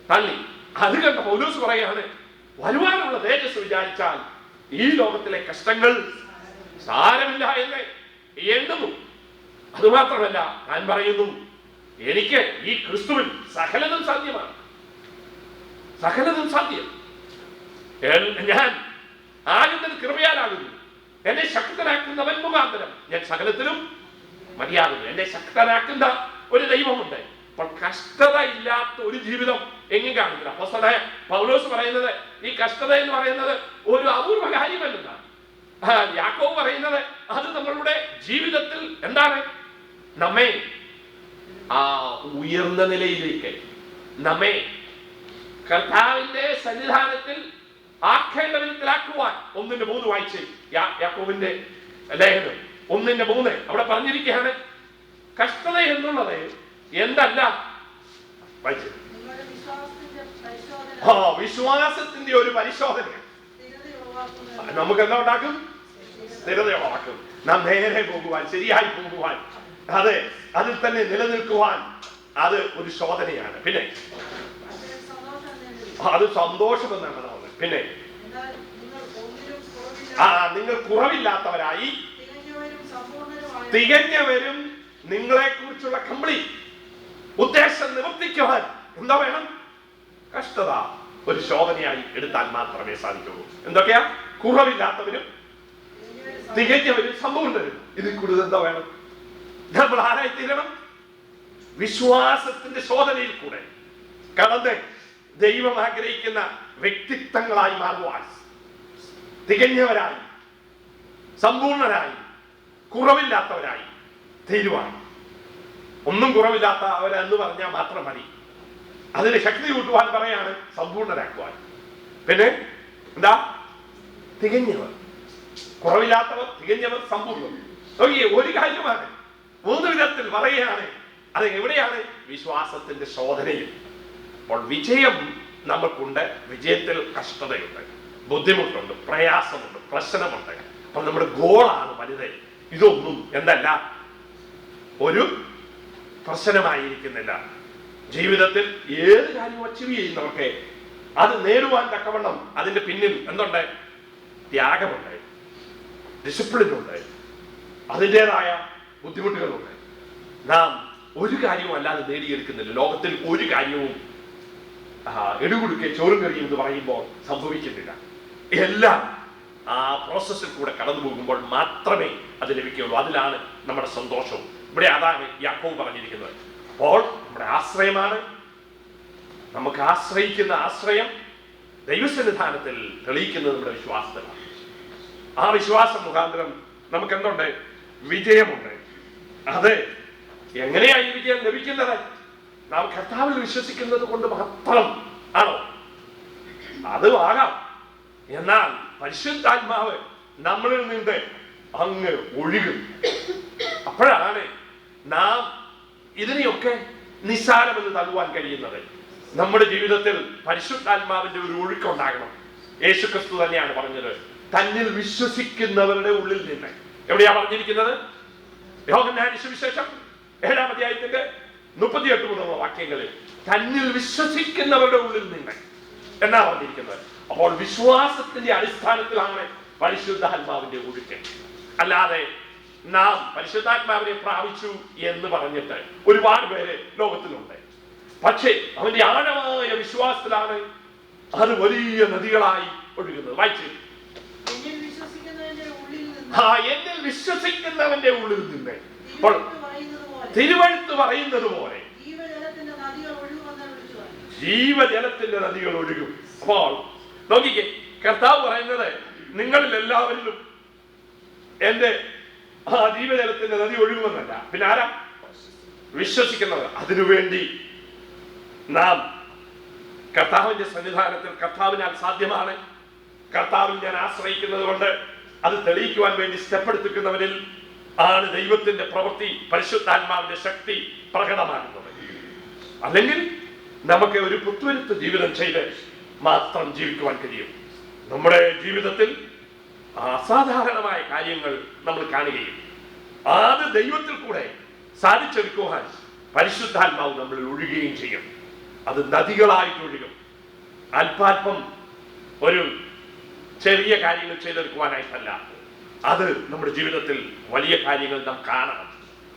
തള്ളി. അത് കണ്ട പൗലോസ് പറയാണ്, വരുവാനുള്ള തേജസ് വിചാരിച്ചാൽ ഈ ലോകത്തിലെ കഷ്ടങ്ങൾ സാരമില്ല എന്ന് എണ്ണുന്നു. അതുമാത്രമല്ല, ഞാൻ പറയുന്നു, എനിക്ക് ഈ ക്രിസ്തുവിൽ സകലതും സാധ്യമാണ്. സകലതും സാധ്യം. ഞാൻ ആകുന്നത് കൃപയാലാകുന്നു. എന്നെ ശക്തനാക്കുന്നവൻ മുഖാന്തരം ഞാൻ സകലത്തിലും മതിയാകുന്നു. എന്നെ ശക്തനാക്കുന്ന ഒരു ദൈവമുണ്ട്. അപ്പോൾ കഷ്ടത ഇല്ലാത്ത ഒരു ജീവിതം എങ്ങും കാണില്ല. അപ്പോസ്തലനായ പൗലോസ് പറയുന്നത് ഈ കഷ്ടത എന്ന് പറയുന്നത് ഒരു അപൂർവ കാര്യമല്ലെന്നാണ്. യാക്കോബ് പറയുന്നത് അത് നമ്മളുടെ ജീവിതത്തിൽ എന്താണ്, നമ്മെ ആ ഉയർന്ന നിലയിലേക്ക്, നമ്മെ കർത്താവിന്റെ സന്നിധാനത്തിൽ ആക്കേണ്ട വിധത്തിലാക്കുവാൻ. 1:3 വായിച്ച് യാക്കോബിന്റെ ലേഖനം 1:3 അവിടെ പറഞ്ഞിരിക്കുകയാണ്, കഷ്ടത എന്നുള്ളത് എന്തല്ല, വിശ്വാസത്തിന്റെ ഒരു പരിശോധന നമുക്ക് എന്താ ഉണ്ടാക്കും? സ്ഥിരത ഉളവാക്കും. നാം നേരെ പോകുവാൻ, ശരിയായി പോകുവാൻ, അതെ, അതിൽ തന്നെ നിലനിൽക്കുവാൻ അത് ഒരു ശോധനയാണ്. പിന്നെ അത് സന്തോഷമെന്നാണ് നമ്മൾ. പിന്നെ നിങ്ങൾ കുറവില്ലാത്തവരായി തികഞ്ഞവരും നിങ്ങളെ കുറിച്ചുള്ള കംപ്ലീറ്റ് ഉദ്ദേശം നിവർത്തിക്കുവാൻ എന്താ വേണം? കഷ്ടത ഒരു ശോധനയായി എടുത്താൽ മാത്രമേ സാധിക്കുള്ളൂ. എന്തൊക്കെയാ? കുറവില്ലാത്തവരും തികഞ്ഞവരും സമ്പൂർണ്ണരും. ഇതിൽ കൂടുതൽ എന്താ വേണം? നമ്മൾ ആരായി തീരണം? വിശ്വാസത്തിന്റെ ശോധനയിൽ കൂടെ കടന്ന് ദൈവം ആഗ്രഹിക്കുന്ന വ്യക്തിത്വങ്ങളായി മാറുവാൻ, തികഞ്ഞവരായി, സമ്പൂർണരായി, കുറവില്ലാത്തവരായി തീരുവാൻ. ഒന്നും കുറവില്ലാത്തവരെന്ന് പറഞ്ഞാൽ മാത്രം മതി. അതിന് ശക്തി കൂട്ടുവാൻ പറയാണ് സമ്പൂർണരാക്കുവാൻ. പിന്നെ എന്താ? തികഞ്ഞവർ, കുറവില്ലാത്തവർ, തികഞ്ഞവർ, സമ്പൂർണ്ണർ. നോക്കിയേ, ഒരു കാര്യമാണ് 3 വിധത്തിൽ പറയുകയാണ്. അത് എവിടെയാണ്? വിശ്വാസത്തിന്റെ ശോധനയിൽ. അപ്പോൾ വിജയം നമുക്കുണ്ട്, വിജയത്തിൽ കഷ്ടതയുണ്ട്, ബുദ്ധിമുട്ടുണ്ട്, പ്രയാസമുണ്ട്, പ്രശ്നമുണ്ട്. അപ്പൊ നമ്മുടെ ഗോളാണ് വലുത്. ഇതൊന്നും എന്തല്ല, ഒരു പ്രശ്നമായിരിക്കുന്നില്ല. ജീവിതത്തിൽ ഏത് കാര്യവും അച്ചീവ് ചെയ്യുന്നവർക്ക് അത് നേടുവാൻ തക്കവണ്ണം അതിന്റെ പിന്നിൽ എന്തുണ്ട്? ത്യാഗമുണ്ട്, ഡിസിപ്ലിനുണ്ട്, അതിൻ്റെതായ ബുദ്ധിമുട്ടുകളുണ്ട്. നാം ഒരു കാര്യവും അല്ലാതെ നേടിയെടുക്കുന്നില്ല. ലോകത്തിൽ ഒരു കാര്യവും എടുകുടുക്കെ ചോറും കറിയും എന്ന് പറയുമ്പോൾ സംഭവിക്കുന്നില്ല. എല്ലാം ആ പ്രോസസ്സിൽ കൂടെ കടന്നു പോകുമ്പോൾ മാത്രമേ അത് ലഭിക്കുകയുള്ളൂ. അതിലാണ് നമ്മുടെ സന്തോഷവും. ഇവിടെ അതാണ് യാക്കോബ് പറഞ്ഞിരിക്കുന്നത്. അപ്പോൾ നമ്മുടെ ആശ്രയമാണ്, നമുക്ക് ആശ്രയിക്കുന്ന ആശ്രയം ദൈവസന്നിധാനത്തിൽ തെളിയിക്കുന്നത് നമ്മുടെ വിശ്വാസത്തിലാണ്. ആ വിശ്വാസം മുഖാന്തരം നമുക്ക് എന്തുണ്ട്? വിജയമുണ്ട്. അത് എങ്ങനെയായി വിജയം ലഭിക്കുന്നത്? നാം കർത്താവിൽ വിശ്വസിക്കുന്നത് കൊണ്ട് മാത്രം ആണോ? അതും ആകാം. എന്നാൽ പരിശുദ്ധാത്മാവ് നമ്മളിൽ നിന്ന് അങ്ങ് ഒഴുകും. അപ്പോഴാണ് നാം ഇതിനെയൊക്കെ നിസ്സാരമെന്ന് തള്ളുവാൻ കഴിയുന്നത്. നമ്മുടെ ജീവിതത്തിൽ പരിശുദ്ധാത്മാവിന്റെ ഒരു ഒഴുക്കുണ്ടാകണം. യേശുക്രിസ്തു തന്നെയാണ് പറഞ്ഞത്, തന്നിൽ വിശ്വസിക്കുന്നവരുടെ ഉള്ളിൽ നിന്ന്. എവിടെയാ പറഞ്ഞിരിക്കുന്നത്? യോഹന്നാന്റെ സുവിശേഷം 7-ാം അധ്യായത്തിന്റെ 38 മുതലുള്ള വാക്യങ്ങളിൽ തന്നിൽ വിശ്വസിക്കുന്നവരുടെ ഉള്ളിൽ നിന്ന് എന്നാ പറഞ്ഞിരിക്കുന്നത്. അപ്പോൾ വിശ്വാസത്തിന്റെ അടിസ്ഥാനത്തിലാണ് പരിശുദ്ധാത്മാവിന്റെ ഒഴുക്ക്. അല്ലാതെ നാം പരിശുദ്ധാത്മാവിനെ പ്രാപിച്ചു എന്ന് പറഞ്ഞിട്ട് ഒരുപാട് പേര് ലോകത്തിലുണ്ട്. പക്ഷേ അവന്റെ ആഴമായ വിശ്വാസത്തിലാണ് അത് വലിയ നദികളായി ഒഴുകുന്നത്. വായിച്ചു, എന്നിൽ വിശ്വസിക്കുന്നവന്റെ ഉള്ളിൽ നിന്ന്. അപ്പോൾ തിരുവഴുത്ത് പറയുന്നത് പോലെ ജീവജലത്തിന്റെ നദികൾ ഒഴുകും. അപ്പോൾ നോക്കിക്കേ, കർത്താവ് പറയുന്നത് നിങ്ങളിൽ എല്ലാവരിലും എന്റെ ആ ജീവജലത്തിന്റെ നദി ഒഴുകുമെന്നല്ല. പിന്നെ ആരാ? വിശ്വസിക്കുന്നവർ. അതിനുവേണ്ടി നാം കർത്താവിന്റെ സന്നിധാനത്തിൽ, കർത്താവിനാൽ സാധ്യമാണ്, കർത്താവിൽ ഞാൻ ആശ്രയിക്കുന്നത് കൊണ്ട് അത് തെളിയിക്കുവാൻ വേണ്ടി സ്റ്റെപ്പ് എടുത്തിരിക്കുന്നവരിൽ ആണ് ദൈവത്തിന്റെ പ്രവൃത്തി, പരിശുദ്ധാത്മാവിന്റെ ശക്തി പ്രകടമാകുന്നത്. അല്ലെങ്കിൽ നമുക്ക് ഒരു പുത്തുവരുത്ത ജീവിതം ചെയ്ത് മാത്രം ജീവിക്കുവാൻ കഴിയും. നമ്മുടെ ജീവിതത്തിൽ അസാധാരണമായ കാര്യങ്ങൾ നമ്മൾ കാണുകയും അത് ദൈവത്തിൽ കൂടെ സാധിച്ചെടുക്കുവാൻ പരിശുദ്ധാത്മാവ് നമ്മളിൽ ഒഴുകുകയും ചെയ്യും. അത് നദികളായിട്ട് ഒഴുകും. അല്പാൽപ്പം ഒരു ചെറിയ കാര്യങ്ങൾ ചെയ്തെടുക്കുവാനായിട്ടല്ല, അത് നമ്മുടെ ജീവിതത്തിൽ വലിയ കാര്യങ്ങൾ നാം കാണണം.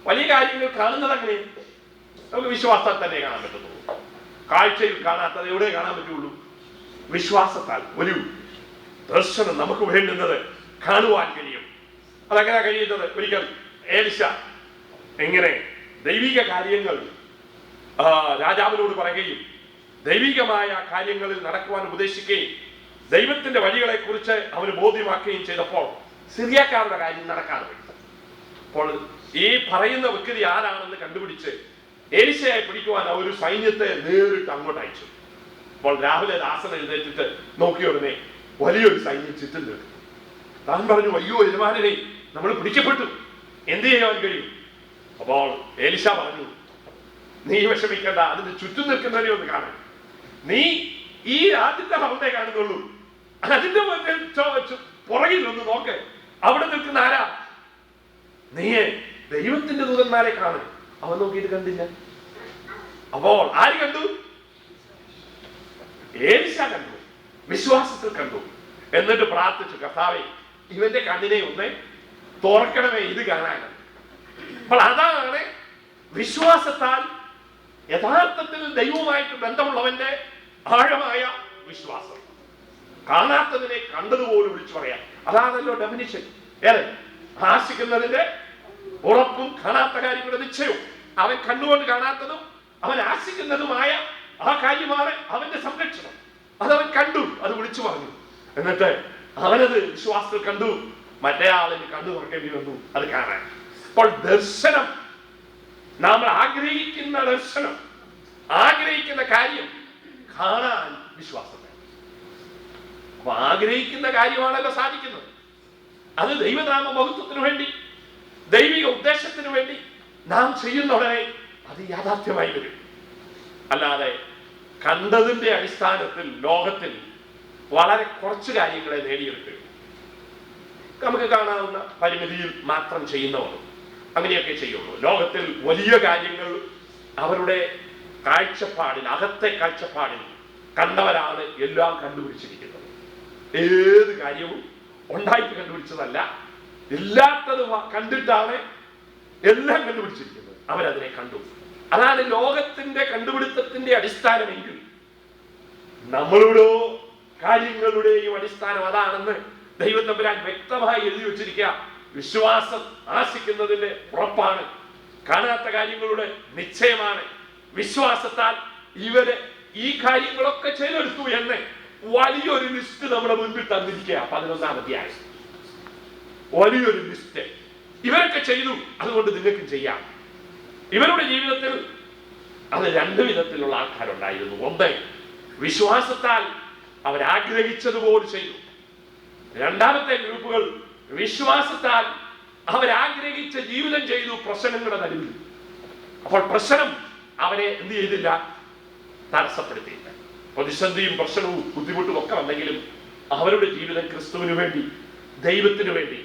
വലിയ കാര്യങ്ങൾ കാണുന്നത് അങ്ങനെ നമുക്ക് വിശ്വാസത്താൽ തന്നെ കാണാൻ പറ്റുള്ളൂ. കാഴ്ചയിൽ കാണാത്തത് എവിടെ കാണാൻ പറ്റുള്ളൂ? വിശ്വാസത്താൽ. ഒരു ദർശനം നമുക്ക് വേണ്ടുന്നത് കാണുവാൻ കഴിയും. അതെങ്ങനെ കഴിയുന്നത്? ഒരിക്കൽ ഏലിശ എങ്ങനെ ദൈവിക കാര്യങ്ങൾ രാജാവിനോട് പറയുകയും ദൈവികമായ കാര്യങ്ങളിൽ നടക്കുവാൻ ഉപദേശിക്കുകയും ദൈവത്തിന്റെ വഴികളെ കുറിച്ച് അവന് ബോധ്യമാക്കുകയും ചെയ്തപ്പോൾ സിറിയക്കാരുടെ കാര്യം നടക്കാതെ പോയി. അപ്പോൾ ഈ പറയുന്ന വ്യക്തി ആരാണെന്ന് കണ്ടുപിടിച്ച് ഏലിശയെ പിടിക്കുവാൻ ഒരു സൈന്യത്തെ നേരിട്ട് അങ്ങോട്ട് അയച്ചു. അപ്പോൾ രാവിലെ ദാസൻ എഴുന്നേറ്റിട്ട് നോക്കിയ ഉടനെ വലിയൊരു സൈന്യം ചുറ്റും നിൽക്കും. താൻ പറഞ്ഞു, അയ്യോ യജമാനനെ, നമ്മൾ പിടിക്കപ്പെട്ടു, എന്ത് ചെയ്യാൻ കഴിയും? അപ്പോൾ ഏലിശ പറഞ്ഞു, നീ വിഷമിക്കണ്ട, അതിന് ചുറ്റും നിൽക്കുന്നവരെ ഒന്ന് കാണാൻ. നീ ഈ ആദ്യത്തെ ഭവനെ കാണുന്നുള്ളൂ, അതിന്റെ പുറകിൽ ഒന്ന് നോക്ക്, അവിടെ നിൽക്കുന്ന ആരാ? നീയെ ദൈവത്തിന്റെ ദൂതന്മാരെ കാണും. അവൻ നോക്കിയിട്ട് കണ്ടില്ല. അപ്പോൾ ആര് കണ്ടു? ഏലിശ കണ്ടു, വിശ്വാസത്തിൽ കണ്ടു. എന്നിട്ട് പ്രാർത്ഥിച്ചു, കർത്താവേ, ഇവന്റെ കണ്ണിനെ ഒന്ന് തുറക്കണമേ, ഇത് കാണാനാണ്. അപ്പോൾ അതാണ് വിശ്വാസത്താൽ യഥാർത്ഥത്തിൽ ദൈവവുമായിട്ട് ബന്ധമുള്ളവന്റെ ആഴമായ വിശ്വാസം. കാണാത്തതിനെ കണ്ടതുപോലും വിളിച്ചു പറയാം. അതാണല്ലോ ഡെഫിനിഷൻ. ഏറെ ആശിക്കുന്നതിന്റെ ഉറപ്പും കാണാത്ത കാര്യങ്ങളുടെ നിശ്ചയവും. അവൻ കണ്ടുകൊണ്ട് കാണാത്തതും അവൻ ആശിക്കുന്നതുമായ ആ കാര്യമാണ് അവന്റെ സംരക്ഷണം. അതവൻ കണ്ടു, അത് വിളിച്ചു പറഞ്ഞു. എന്നിട്ട് അവനത് വിശ്വാസത്തിൽ കണ്ടു, മറ്റേ ആളിന് കണ്ടു തുറക്കേണ്ടി വന്നു അത് കാണാൻ. അപ്പോൾ ദർശനം, നാം ആഗ്രഹിക്കുന്ന ദർശനം, ആഗ്രഹിക്കുന്ന കാര്യം കാണാൻ വിശ്വാസം വേണം. അപ്പൊ ആഗ്രഹിക്കുന്ന കാര്യമാണല്ലോ സാധിക്കുന്നത്. അത് ദൈവനാമ മഹത്വത്തിന് വേണ്ടി, ദൈവിക ഉദ്ദേശത്തിന് വേണ്ടി നാം ചെയ്യുന്ന ഉടനെ അത് യാഥാർത്ഥ്യമായി വരും. അല്ലാതെ കണ്ടതിന്റെ അടിസ്ഥാനത്തിൽ ലോകത്തിൽ വളരെ കുറച്ച് കാര്യങ്ങളെ നേടിയെടുക്കുകയുള്ളൂ. നമുക്ക് കാണാവുന്ന പരിമിതിയിൽ മാത്രം ചെയ്യുന്നവർ അങ്ങനെയൊക്കെ ചെയ്യുള്ളൂ. ലോകത്തിൽ വലിയ കാര്യങ്ങൾ അവരുടെ കാഴ്ചപ്പാടിൽ, അകത്തെ കാഴ്ചപ്പാടിൽ കണ്ടവരാണ് എല്ലാം കണ്ടുപിടിച്ചിരിക്കുന്നത്. ഏത് കാര്യവും ഉണ്ടായിട്ട് കണ്ടുപിടിച്ചതല്ല, ഇല്ലാത്തത് കണ്ടിട്ടാണ് എല്ലാം കണ്ടുപിടിച്ചിരിക്കുന്നത്. അവരതിനെ കണ്ടു. അതാണ് ലോകത്തിന്റെ കണ്ടുപിടുത്തത്തിന്റെ അടിസ്ഥാനമെങ്കിൽ നമ്മളുടെ കാര്യങ്ങളുടെയും അടിസ്ഥാനം അതാണെന്ന് ദൈവം തമ്പുരാൻ വ്യക്തമായി എഴുതി വെച്ചിരിക്കുക. വിശ്വാസം ആശിക്കുന്നതിന്റെ ഉറപ്പാണ്, കാണാത്ത കാര്യങ്ങളുടെ നിശ്ചയമാണ്. വിശ്വാസത്താൽ ഇവര് ഈ കാര്യങ്ങളൊക്കെ ചെയ്തെടുത്തു എന്ന് വലിയൊരു ലിസ്റ്റ് നമ്മുടെ മുൻപിൽ തന്നിരിക്കുക. 11-ാം അധ്യായം വലിയൊരു ലിസ്റ്റ്. ഇവരൊക്കെ ചെയ്തു, അതുകൊണ്ട് നിങ്ങൾക്കും ചെയ്യാം. ഇവരുടെ ജീവിതത്തിൽ അത് രണ്ട് വിധത്തിലുള്ള ആൾക്കാരുണ്ടായിരുന്നു. ഒന്ന്, വിശ്വാസത്താൽ അവരാഗ്രഹിച്ചതുപോലെ ചെയ്തു. രണ്ടാമത്തെ ഗ്രൂപ്പുകൾ വിശ്വാസത്താൽ അവരാഗ്രഹിച്ച ജീവിതം ചെയ്തു പ്രശ്നങ്ങളുടെ നടുവിൽ. അപ്പോൾ പ്രശ്നം അവരെ എന്ത് ചെയ്തില്ല? തടസ്സപ്പെടുത്തിയില്ല. പ്രതിസന്ധിയും പ്രശ്നവും ബുദ്ധിമുട്ടും ഒക്കെ വന്നെങ്കിലും അവരുടെ ജീവിതം ക്രിസ്തുവിന് വേണ്ടി, ദൈവത്തിന് വേണ്ടി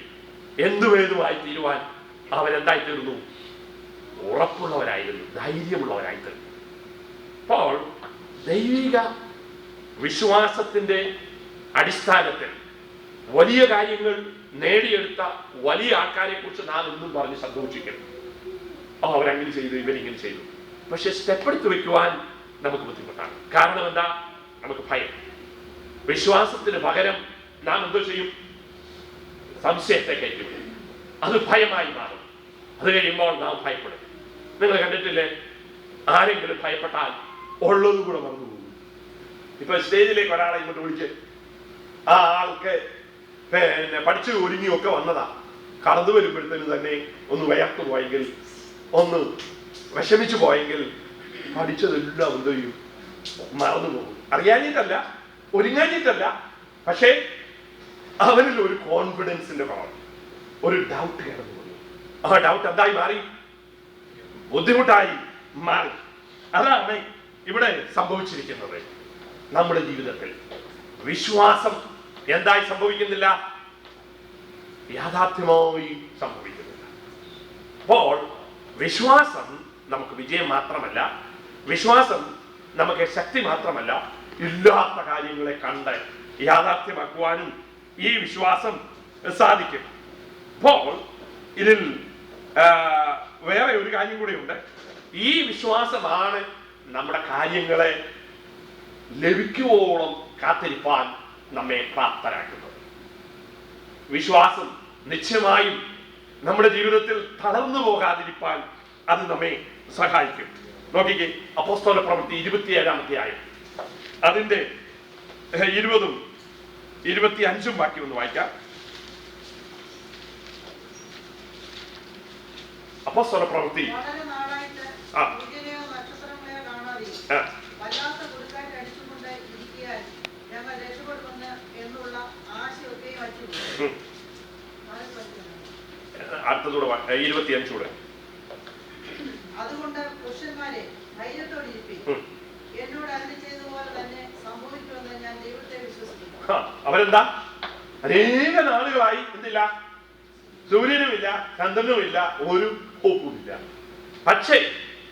എന്തുവേതുമായി തീരുവാൻ അവരെന്തായി തീർന്നു? ഉറപ്പുള്ളവരായിരുന്നു, ധൈര്യമുള്ളവരായി തീർന്നു. അപ്പോൾ ദൈവിക വിശ്വാസത്തിന്റെ അടിസ്ഥാനത്തിൽ വലിയ കാര്യങ്ങൾ നേടിയെടുത്ത വലിയ ആൾക്കാരെ കുറിച്ച് നാം ഇന്നും പറഞ്ഞ് സന്തോഷിക്കണം. അവരങ്ങനെ ചെയ്തു, ഇവരിങ്ങനെ ചെയ്തു. പക്ഷെ സ്റ്റെപ്പ് എടുത്ത് വെക്കുവാൻ നമുക്ക് ബുദ്ധിമുട്ടാണ്. കാരണം എന്താ? നമുക്ക് ഭയം. വിശ്വാസത്തിന് പകരം നാം എന്തോ ചെയ്യും? സംശയത്തെ കയറ്റും. അത് ഭയമായി മാറും. അത് കഴിയുമ്പോൾ നാം ഭയപ്പെടും. നിങ്ങൾ കണ്ടിട്ടില്ലേ, ആരെങ്കിലും ഭയപ്പെട്ടാൽ ഉള്ളത് കൂടെ മറന്നു പോകും. ഇപ്പൊ സ്റ്റേജിലേക്ക് ഒരാളെ ഇങ്ങോട്ട് വിളിച്ച് ആ ആൾക്ക് പിന്നെ പഠിച്ചു ഒരുങ്ങിയൊക്കെ വന്നതാ, കടന്നു വരുമ്പോഴത്തേന് തന്നെ ഒന്ന് വയർത്തു പോയെങ്കിൽ, ഒന്ന് വിഷമിച്ചു പോയെങ്കിൽ പഠിച്ചതെല്ലാം എന്ത് ചെയ്യും? മറന്നു പോകും. അറിയാഞ്ഞിട്ടല്ല, ഒരുങ്ങാഞ്ഞിട്ടല്ല, പക്ഷേ അവനിൽ ഒരു കോൺഫിഡൻസിന്റെ കുറവ്, ഒരു ഡൗട്ട് കിടന്നു പോയി. ആ ഡൗട്ട് എന്തായി മാറി? ബുദ്ധിമുട്ടായി മാറി. അതാണ് ഇവിടെ സംഭവിച്ചിരിക്കുന്നത്. നമ്മുടെ ജീവിതത്തിൽ വിശ്വാസം എന്തായി സംഭവിക്കുന്നില്ല? യാഥാർത്ഥ്യമായി സംഭവിക്കുന്നില്ല. അപ്പോൾ വിശ്വാസം നമുക്ക് വിജയം മാത്രമല്ല, വിശ്വാസം നമുക്ക് ശക്തി മാത്രമല്ല, ഇല്ലാത്ത കാര്യങ്ങളെ കണ്ട് യാഥാർത്ഥ്യമാക്കുവാനും ഈ വിശ്വാസം സാധിക്കും. അപ്പോൾ ഇതിൽ വേറെ ഒരു കാര്യം കൂടിയുണ്ട്. ഈ വിശ്വാസമാണ് നമ്മുടെ കാര്യങ്ങളെ ലഭിക്കുവോളം കാത്തിരിപ്പാൻ നമ്മെ പ്രാപ്തരാക്കുന്നത്. വിശ്വാസം നിശ്ചയമായും നമ്മുടെ ജീവിതത്തിൽ തളർന്നു പോകാതിരിപ്പാൻ അത് നമ്മെ സഹായിക്കും. നോക്കിക്കേ, അപ്പോസ്തല പ്രവൃത്തി 27-ാം അധ്യായം അതിന്റെ 20-ഉം 25-ഉം വാക്യം ഒന്ന് വായിക്കാം. അപ്പോസ്തല പ്രവൃത്തി അടുത്തതൂടെ 25-ൂടെ. അതുകൊണ്ട് പുരുഷന്മാരെ ധൈര്യത്തോടിരിപ്പിൻ, എന്നോട് അരുളി ചെയ്തതുപോലെ തന്നെ സംഭവിക്കുമെന്ന് ഞാൻ ദൈവത്തെ വിശ്വസിക്കുന്നു. അവരെന്താ? അനേക നാളുകളായി എന്തില്ല? സൂര്യനുമില്ല, ചന്ദ്രനുമില്ല, ഒരു ഒപ്പുമില്ല. പക്ഷേ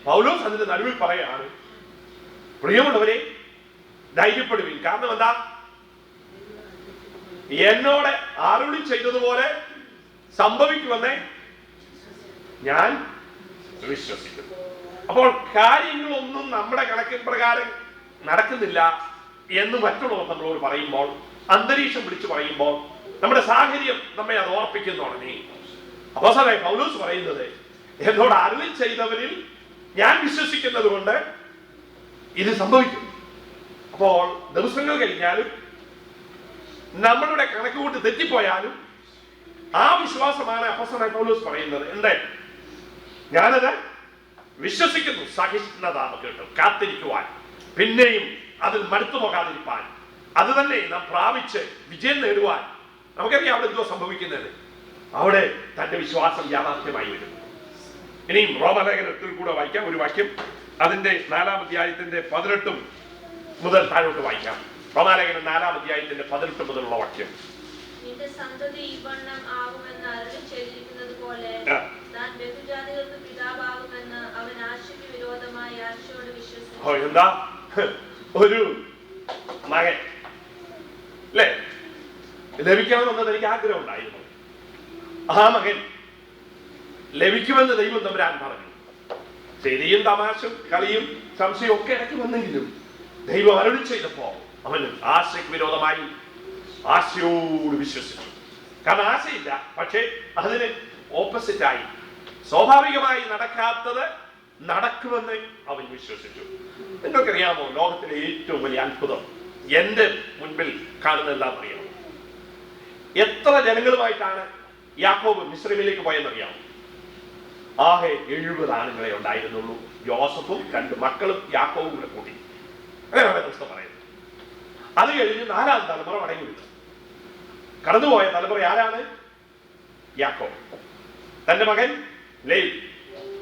പൗലോസ് അതിന്റെ നടുവിൽ പറയാണ്, പ്രിയമുള്ളവരെ ധൈര്യപ്പെടുവിൻ. കാരണം എന്താ? എന്നോട് അരുളി ചെയ്തതുപോലെ സംഭവിക്കുമെന്ന് ഞാൻ വിശ്വസിക്കുന്നു. അപ്പോൾ കാര്യങ്ങളൊന്നും നമ്മുടെ കണക്കിൻ പ്രകാരം നടക്കുന്നില്ല എന്ന് മറ്റുള്ളവർ നമ്മളോട് പറയുമ്പോൾ, അന്തരീക്ഷം വിളിച്ചു പറയുമ്പോൾ, നമ്മുടെ സാഹചര്യം നമ്മെ അത് ഓർപ്പിക്കുന്നോടനെ അപ്പോസ്തലനായ പൗലോസ് പറയുന്നത്, എന്നോട് അരുളി ചെയ്തവരിൽ ഞാൻ വിശ്വസിക്കുന്നത് കൊണ്ട് ഇത് സംഭവിക്കും. അപ്പോൾ ദിവസങ്ങൾ കഴിഞ്ഞാലും നമ്മളുടെ കണക്കുകൂട്ട് തെറ്റിപ്പോയാലും ആ വിശ്വാസമാണ് അപ്പോസ്തലനായ പൗലോസ് പറയുന്നത്. എന്തേ? ഞാനത് വിശ്വസിക്കുന്നു. സഹിഷ്ണുത കിട്ടും, കാത്തിരിക്കുവാൻ, പിന്നെയും അതിൽ മടുത്തു പോകാതിരിപ്പാൻ, അത് തന്നെ നാം പ്രാപിച്ച് വിജയം നേടുവാൻ. നമുക്കറിയാം അവിടെ എന്തോ സംഭവിക്കുന്നത്. അവിടെ തന്റെ വിശ്വാസം യാഥാർത്ഥ്യമായി വരുന്നു. ഇനിയും റോമലേഖനത്തിൽ കൂടെ വായിക്കാം ഒരു വാക്യം. അതിന്റെ 4-ാം അധ്യായത്തിന്റെ 18-ഉം മുതൽ താഴോട്ട് വായിക്കാം. റോമാലേഖനം 4-ാം അധ്യായത്തിന്റെ 18 മുതലുള്ള വാക്യം. നിന്റെ സന്തതി ഈ വണ്ണം ആകുമെന്ന് അരുളി ചെയ്തിരിക്കുന്നത് പോലെ താൻ ബഹുജാതികൾക്ക് പിതാവാകുമെന്ന് അവൻ ആശയ്ക്ക് വിരോധമായി ആശയോട് വിശ്വസിച്ചു. എന്താ ഒരു മകൻ അല്ലേ ലഭിക്കണമെന്നത് എനിക്ക് ആഗ്രഹം ഉണ്ടായിരുന്നു. ആ മകൻ ലഭിക്കുമെന്ന് ദൈവം തമ്പുരാൻ പറഞ്ഞു. ശരിയും തമാശയും കളിയും സംശയവും ഒക്കെ ഇടയ്ക്ക് വന്നെങ്കിലും ദൈവം അരുളി ചെയ്തപ്പോ അവന് ആശയ്ക്ക് വിരോധമായി ആശയോട് വിശ്വസിച്ചു. കാരണം ആശയില്ല, പക്ഷേ അതിന് ഓപ്പോസിറ്റായി സ്വാഭാവികമായി നടക്കാത്തത് നടക്കുമെന്ന് അവൻ വിശ്വസിച്ചു. നിങ്ങൾക്കറിയാമോ, ലോകത്തിലെ ഏറ്റവും വലിയ അത്ഭുതം എന്റെ മുൻപിൽ കാണുന്നത് എന്താണെന്നറിയാമോ? എത്ര ജനങ്ങളുമായിട്ടാണ് യാക്കോബ് മിസ്രൈമിലേക്ക് പോയെന്നറിയാമോ? ആകെ 70 ആണുങ്ങളെ ഉണ്ടായിരുന്നുള്ളൂ. യോസഫും 2 മക്കളും യാക്കോബും കൂടെ കൂട്ടി. അങ്ങനെയാണ് പുസ്തകം പറയുന്നത്. അത് കഴിഞ്ഞ് 4-ാം തലമുറ മടങ്ങി വിട്ടു. കടന്നുപോയ തലമുറ ആരാണ്? യാക്കോബ്. തന്റെ മകൻ ലേവി,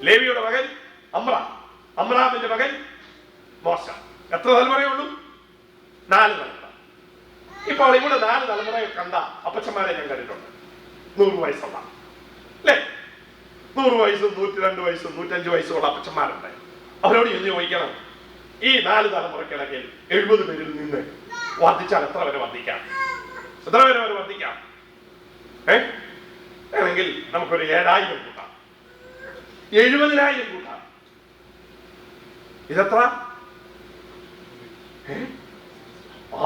ലേവിയുടെ മകൻ അമ്രാം, അമ്രാമിന്റെ മകൻ മോശ. എത്ര തലമുറയുള്ളൂ? 4 തലമുറ. ഇപ്പോൾ ഇവിടെ 4 തലമുറയെ കണ്ട അപ്പച്ചന്മാരെ ഞാൻ കണ്ടിട്ടുണ്ട്. 100 വയസ്സുള്ള അല്ലേ, 100 വയസ്സും 102 വയസ്സും 105 വയസ്സുള്ള അപ്പച്ചന്മാരുണ്ട്. അവരോട് എന്ന് ചോദിക്കണം, ഈ 4 തലമുറക്കിടയിൽ 70 പേരിൽ നിന്ന് വർദ്ധിച്ചാൽ എത്ര വരെ വർദ്ധിക്കാം? എത്ര വരെ വർദ്ധിക്കാം? വേണമെങ്കിൽ നമുക്കൊരു 7000 കൂട്ടാം, 70,000 കൂട്ടാം. ഇതെത്ര?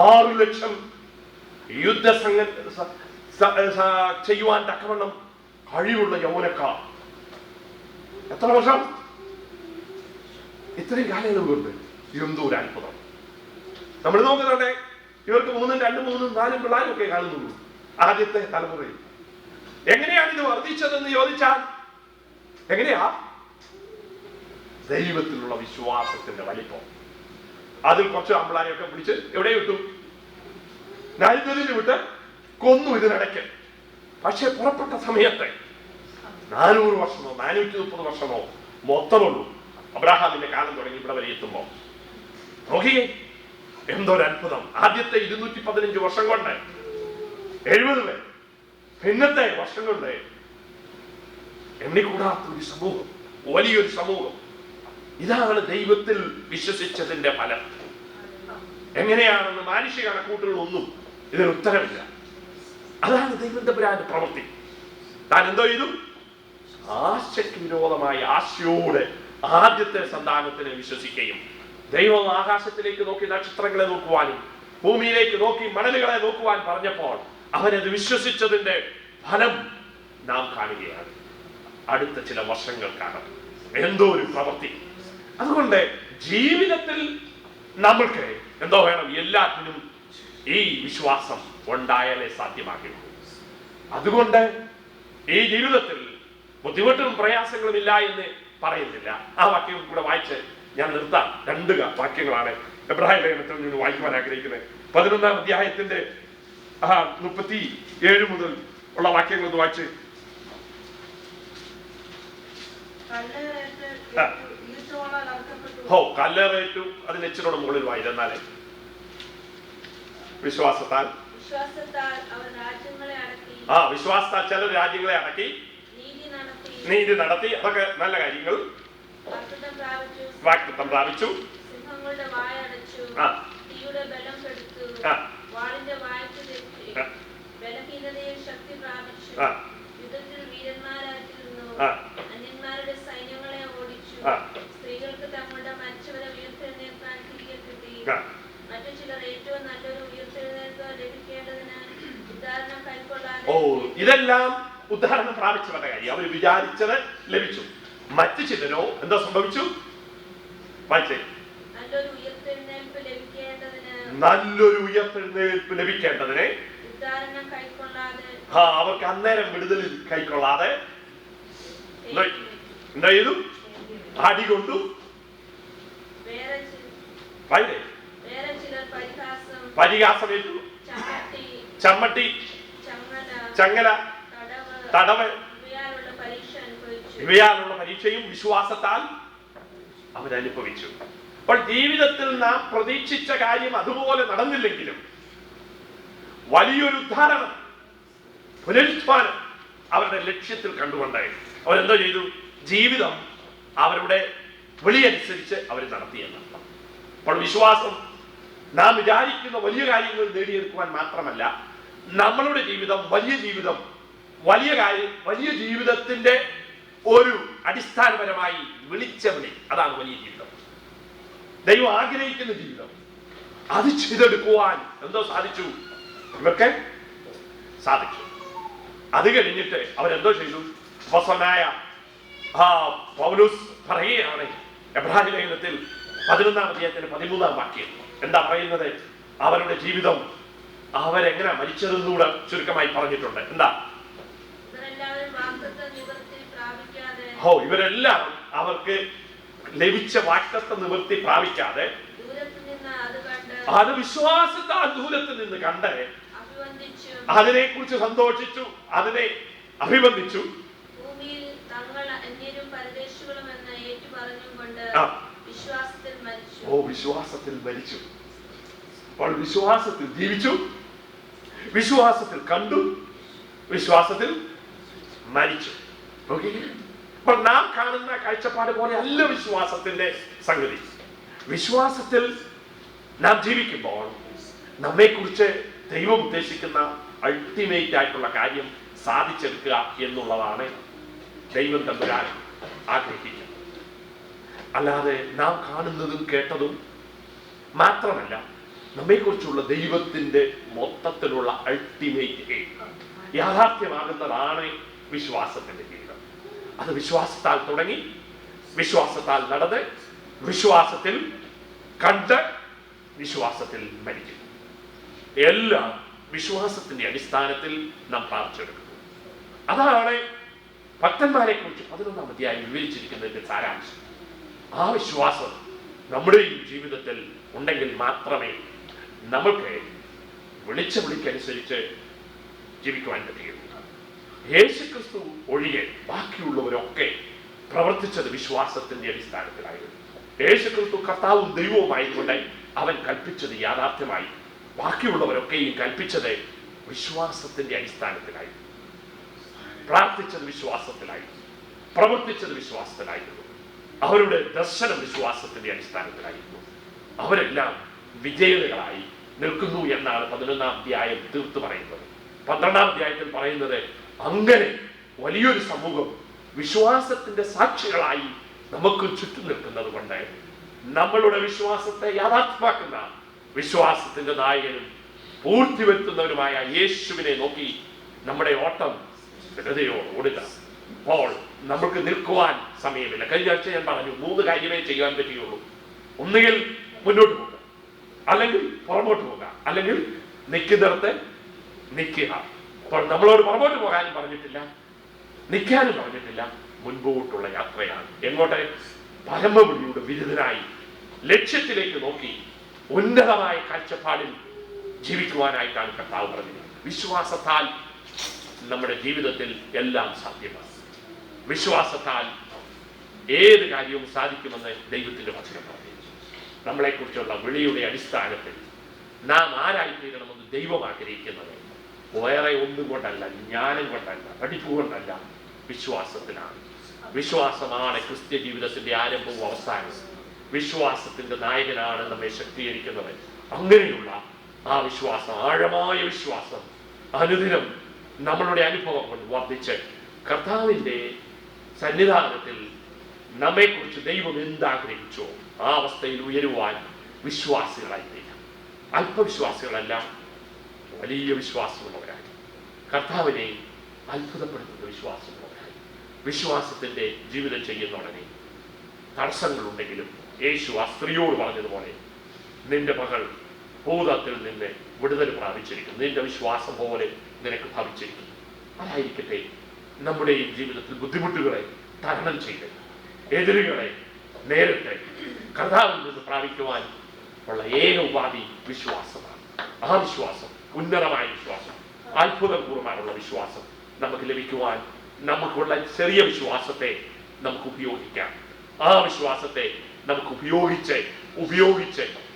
6 ലക്ഷം യുദ്ധസംഘ ചെയ്യുവാൻ തക്കവണ്ണം കഴിവുള്ള യൗവനക്കാർ. എത്ര വർഷം? ഇത്രയും കാലയളവ് കൊണ്ട് എന്തോ ഒരു അത്ഭുതം. നമ്മൾ നോക്കുന്നുണ്ടെ ഇവർക്ക് 3, 2, 3, 4 പിള്ളേരും ഒക്കെ കാണുന്നുള്ളൂ ആദ്യത്തെ തലമുറയിൽ. എങ്ങനെയാണ് ഇത് വർദ്ധിച്ചതെന്ന് ചോദിച്ചാൽ എങ്ങനെയാ? ദൈവത്തിലുള്ള വിശ്വാസത്തിന്റെ വലിപ്പം. അതിൽ കുറച്ച് അമ്പിളാരെയൊക്കെ പിടിച്ച് എവിടെ വിട്ടു? നാൽപ്പതിൽ വിട്ട് കൊന്നു ഇതിനിടയ്ക്ക്. പക്ഷെ പുറപ്പെട്ട സമയത്ത് 400 വർഷമോ 430 വർഷമോ മൊത്തമുള്ളൂ. അബ്രാഹാമിന്റെ കാലം തുടങ്ങി ഇവിടെ വരെ എത്തുമ്പോ നോക്കിയേ, എന്തൊരു അത്ഭുതം. ആദ്യത്തെ 215 വർഷം കൊണ്ട് 70 പേർ, പിന്നത്തെ വർഷം കൊണ്ട് എണ്ണിക്കൂടാത്തൊരു സമൂഹം, വലിയൊരു സമൂഹം. ഇതാണ് ദൈവത്തിൽ വിശ്വസിച്ചതിന്റെ ഫലം. എങ്ങനെയാണെന്ന് മാനുഷിക കണക്കൂട്ടുകളൊന്നും ഇതിന് ഉത്തരവില്ല. അതാണ് ദൈവം തമ്പുരാന്റെ പ്രവൃത്തി. താൻ എന്തോ ചെയ്തു? ആശയ്ക്ക് വിരോധമായ ആശയോടെ ആദ്യത്തെ സന്താനത്തിനെ വിശ്വസിക്കുകയും ദൈവം ആകാശത്തിലേക്ക് നോക്കി നക്ഷത്രങ്ങളെ നോക്കുവാനും ഭൂമിയിലേക്ക് നോക്കി മണലുകളെ നോക്കുവാൻ പറഞ്ഞപ്പോൾ അവനത് വിശ്വസിച്ചതിന്റെ ഫലം നാം കാണുകയാണ് അടുത്ത ചില വർഷങ്ങൾക്കാണ്. എന്തോ ഒരു പ്രവൃത്തി. അതുകൊണ്ട് ജീവിതത്തിൽ നമ്മൾക്ക് എന്തോ വേണം? എല്ലാത്തിനും ഈ വിശ്വാസം ഉണ്ടായാലേ സാധ്യമാകുള്ളൂ. അതുകൊണ്ട് ഈ ജീവിതത്തിൽ ബുദ്ധിമുട്ടും പ്രയാസങ്ങളും ഇല്ല എന്ന് പറയുന്നില്ല. ആ വാക്യം കൂടെ വായിച്ച് ഞാൻ നിർത്താം. 2 വാക്യങ്ങളാണ് എബ്രായ ലേഖനത്തിൽ നിന്ന് വായിക്കുവാൻ ആഗ്രഹിക്കുന്നത്. 11-ാം അധ്യായത്തിന്റെ 37 മുതൽ ഉള്ള വാക്യങ്ങൾ ഒന്ന് വായിച്ച്. കല്ലേറേറ്റു. അതിന് ഇച്ചിരോട് മുകളിൽ വായിച്ചാലേ വിശ്വാസത്താൽ വിശ്വാസത്താൽ ചില രാജ്യങ്ങളെ അടക്കി നീതി നടത്തി. അതൊക്കെ നല്ല കാര്യങ്ങൾ. വാഗ്ദത്തം പ്രാപിച്ചു. സ്ത്രീകൾക്ക് തങ്ങളുടെ മരിച്ചവരെ ഉയർത്തെഴുന്നേൽക്കാൻ തിരികെ കിട്ടി. മറ്റു ചിലർ ഏറ്റവും നല്ലൊരു ഉയർത്തെഴുന്നേൽപ്പ് ലഭിക്കേണ്ടതിന് ഉദാഹരണം കൈക്കൊള്ളാൻ. ഇതെല്ലാം ഉദാഹരണം പ്രാപിച്ചവരുടെ കാര്യം. അവർ വിചാരിച്ചത് ലഭിച്ചു. മറ്റു ചിലരോ എന്താ സംഭവിച്ചു? നല്ലൊരു ഉയർത്തെഴുന്നേൽപ്പ് ലഭിക്കേണ്ടതിന് ഉദാഹരണം കൈക്കൊള്ളാതെ അവർക്ക് അന്നേരം വിടുതൽ കൈക്കൊള്ളാതെ എന്താ ചെയ്തു? അടികൊണ്ടു. പരിഹാസമേറ്റു. ചമ്മട്ടി, ചങ്ങല, തടവ് ഇവയാലുള്ള പരീക്ഷയും വിശ്വാസത്താൽ അവരനുഭവിച്ചു. അപ്പോൾ ജീവിതത്തിൽ നാം പ്രതീക്ഷിച്ച കാര്യം അതുപോലെ നടന്നില്ലെങ്കിലും വലിയൊരു ഉദ്ധാരണം, പുനരുത്ഥാനം അവരുടെ ലക്ഷ്യത്തിൽ കണ്ടുകൊണ്ട് അവരെന്തോ ചെയ്തു? ജീവിതം അവരുടെ വിളിയനുസരിച്ച് അവർ നടത്തിയെന്നാണ്. അപ്പോൾ വിശ്വാസം നാം വിചാരിക്കുന്ന വലിയ കാര്യങ്ങൾ നേടിയെടുക്കുവാൻ മാത്രമല്ല, നമ്മളുടെ ജീവിതം വലിയ ജീവിതത്തിന്റെ ഒരു അടിസ്ഥാനപരമായി വിളിച്ച വിളി, അതാണ് വലിയ ജീവിതം. ദൈവം ആഗ്രഹിക്കുന്ന ജീവിതം അത് ചെയ്തെടുക്കുവാൻ എന്തോ സാധിച്ചു, ഇവർക്ക് സാധിച്ചു. അത് കഴിഞ്ഞിട്ട് അവരെന്തോ ചെയ്തു? അപ്പോസ്തലനായ പൗലോസ് പറയുകയാണ് എബ്രായ ലേഖനത്തിൽ 11-ാം അധ്യായത്തിന്റെ 13-ാം വാക്യം. എന്താ പറയുന്നത്? അവരുടെ ജീവിതം അവരെങ്ങനെ മരിച്ചതെന്നൂടെ ചുരുക്കമായി പറഞ്ഞിട്ടുണ്ട്. എന്താ? ഇവരെല്ലാം അവർക്ക് ലഭിച്ച വാഗ്ദത്ത നിവൃത്തി പ്രാപിക്കാതെ അത് വിശ്വാസത്താൽ ദൂരത്തിൽ നിന്ന് കണ്ട് അതിനെ കുറിച്ച് സന്തോഷിച്ചു, അതിനെ അഭിവന്ദിച്ചു. വിശ്വാസത്തിൽ മരിച്ചു. അപ്പോൾ വിശ്വാസത്തിൽ ജീവിച്ചു, വിശ്വാസത്തിൽ കണ്ടു, വിശ്വാസത്തിൽ മരിച്ചു. അപ്പോൾ നാം കാണുന്ന കാഴ്ചപ്പാട് പോലെ അല്ല വിശ്വാസത്തിന്റെ സംഗതി. വിശ്വാസത്തിൽ നാം ജീവിക്കുമ്പോൾ നമ്മെക്കുറിച്ച് ദൈവം ഉദ്ദേശിക്കുന്ന അൾട്ടിമേറ്റ് ആയിട്ടുള്ള കാര്യം സാധിച്ചെടുക്കുക എന്നുള്ളതാണ് ദൈവം തമ്പുരാൻ ആഗ്രഹിക്കുന്നത്. അല്ലാതെ നാം കാണുന്നതും കേട്ടതും മാത്രമല്ല, നമ്മെക്കുറിച്ചുള്ള ദൈവത്തിന്റെ മൊത്തത്തിലുള്ള അൾട്ടിമേറ്റ് യാഥാർത്ഥ്യമാകുന്നതാണ് വിശ്വാസത്തിന്റെ ജീവിതം. അത് വിശ്വാസത്താൽ തുടങ്ങി, വിശ്വാസത്താൽ നടന്ന്, വിശ്വാസത്തിൽ കണ്ട്, വിശ്വാസത്തിൽ മരിക്കുന്നു. എല്ലാം വിശ്വാസത്തിന്റെ അടിസ്ഥാനത്തിൽ നാം പ്രാപിച്ചെടുക്കുന്നു. അതാണ് ഭക്തന്മാരെ കുറിച്ച് 11-ാം അധ്യായം വിവരിച്ചിരിക്കുന്നതിന്റെ സാരാംശം. ആ വിശ്വാസം നമ്മുടെയും ജീവിതത്തിൽ ഉണ്ടെങ്കിൽ മാത്രമേ നമുക്ക് വിളിച്ച വിളിക്കനുസരിച്ച് ജീവിക്കുവാൻ പറ്റുകയുള്ളൂ. യേശുക്രിസ്തു ഒഴികെ ബാക്കിയുള്ളവരൊക്കെ പ്രവർത്തിച്ചത് വിശ്വാസത്തിന്റെ അടിസ്ഥാനത്തിലായിരുന്നു. യേശുക്രിസ്തു കർത്താവും ദൈവവുമായിക്കൊണ്ട് അവൻ കൽപ്പിച്ചത് യാഥാർത്ഥ്യമായി. ബാക്കിയുള്ളവരൊക്കെയും കൽപ്പിച്ചത് വിശ്വാസത്തിന്റെ അടിസ്ഥാനത്തിലായിരുന്നു. പ്രാർത്ഥിച്ചത് വിശ്വാസത്തിലായിരുന്നു, പ്രവർത്തിച്ചത് വിശ്വാസത്തിലായിരുന്നു. അവരുടെ ദർശനം വിശ്വാസത്തിന്റെ അടിസ്ഥാനത്തിലായിരുന്നു. അവരെല്ലാം വിജയികളായി നിൽക്കുന്നു എന്നാണ് 11-ാം അധ്യായം തീർത്തു പറയുന്നത്. 12-ാം അധ്യായത്തിൽ പറയുന്നത് അങ്ങനെ വലിയൊരു സമൂഹം വിശ്വാസത്തിന്റെ സാക്ഷികളായി നമുക്ക് ചുറ്റും നിൽക്കുന്നത് കൊണ്ട് നമ്മളുടെ വിശ്വാസത്തെ യാഥാർത്ഥ്യമാക്കുന്ന വിശ്വാസത്തിന്റെ നായകനും പൂർത്തി വരുത്തുന്നവരുമായ യേശുവിനെ നോക്കി നമ്മുടെ ഓട്ടം സ്ഥിരതയോട് ഓടുക. അപ്പോൾ നമുക്ക് നിൽക്കുവാൻ സമയമില്ല. കഴിഞ്ഞ ആഴ്ച ഞാൻ പറഞ്ഞു 3 കാര്യമേ ചെയ്യാൻ പറ്റുകയുള്ളൂ. ഒന്നുകിൽ മുന്നോട്ട് പോകുക, അല്ലെങ്കിൽ പുറമോട്ട് പോകുക, അല്ലെങ്കിൽ നിൽക്കുന്നിടത്ത് നിൽക്കുക. അപ്പോൾ നമ്മളോട് പുറമോട്ട് പോകാനും പറഞ്ഞിട്ടില്ല, നിൽക്കാനും പറഞ്ഞിട്ടില്ല. മുൻപോട്ടുള്ള യാത്രയാണ്. എങ്ങോട്ടെ? പരമവിളിയുടെ വിരുദ്ധനായി ലക്ഷ്യത്തിലേക്ക് നോക്കി ഉന്നതമായ കാഴ്ചപ്പാടിൽ ജീവിക്കുവാനായിട്ടാണ് കർത്താവ് പറഞ്ഞത്. വിശ്വാസത്താൽ നമ്മുടെ ജീവിതത്തിൽ എല്ലാം സാധ്യമാണ്. വിശ്വാസത്താൽ ഏത് കാര്യവും സാധിക്കുമെന്ന് ദൈവത്തിന്റെ വചനം പറഞ്ഞു. നമ്മളെക്കുറിച്ചുള്ള വിളിയുടെ അടിസ്ഥാനത്തിൽ നാം ആരായിത്തീരണമെന്ന് ദൈവം ആഗ്രഹിക്കുന്നത് വേറെ ഒന്നും കൊണ്ടല്ല, ജ്ഞാനം കൊണ്ടല്ല, പഠിപ്പ് കൊണ്ടല്ല, വിശ്വാസത്തിലാണ്. വിശ്വാസമാണ് ക്രിസ്ത്യ ജീവിതത്തിന്റെ ആരംഭവും അവസാനവും. വിശ്വാസത്തിന്റെ നായകനാണ് നമ്മെ ശക്തീകരിക്കുന്നത്. അങ്ങനെയുള്ള ആ വിശ്വാസം, ആഴമായ വിശ്വാസം അനുദിനം നമ്മളുടെ അനുഭവം കൊണ്ട് വർദ്ധിച്ച് കർത്താവിന്റെ സന്നിധാനത്തിൽ നമ്മെക്കുറിച്ച് ദൈവം എന്താഗ്രഹിച്ചോ ആ അവസ്ഥയിൽ ഉയരുവാൻ വിശ്വാസികളായി തീരാം. അല്പവിശ്വാസികളല്ല, വലിയ വിശ്വാസമുള്ളവരായി, കർത്താവിനെ അത്ഭുതപ്പെടുത്തുന്ന വിശ്വാസമുള്ളവരായി, വിശ്വാസത്തിന്റെ ജീവിതം ചെയ്യുന്നവരെ തടസ്സങ്ങളുണ്ടെങ്കിലും യേശു ആ സ്ത്രീയോട് പറഞ്ഞതുപോലെ നിന്റെ മകൾ ഭൂതത്തിൽ നിന്ന് വിടുതൽ പ്രാപിച്ചിരിക്കുന്നു, നിന്റെ വിശ്വാസം പോലെ നിനക്ക് ഭവിച്ചിരിക്കുന്നു. അതായിരിക്കട്ടെ നമ്മുടെയും ജീവിതത്തിൽ ബുദ്ധിമുട്ടുകളെ തരണം ചെയ്ത് എതിരുകളെ നേരിട്ട് കർത്താവിൽ നിന്ന് പ്രാപിക്കുവാൻ ഉള്ള ഏക ഉപാധി വിശ്വാസമാണ്. ആ വിശ്വാസം, ഉന്നതമായ വിശ്വാസം, അത്ഭുതപൂർവ്വമായുള്ള വിശ്വാസം നമുക്ക് ലഭിക്കുവാൻ നമുക്കുള്ള ചെറിയ വിശ്വാസത്തെ നമുക്ക് ഉപയോഗിക്കാം. ആ വിശ്വാസത്തെ നമുക്ക് ഉപയോഗിച്ച്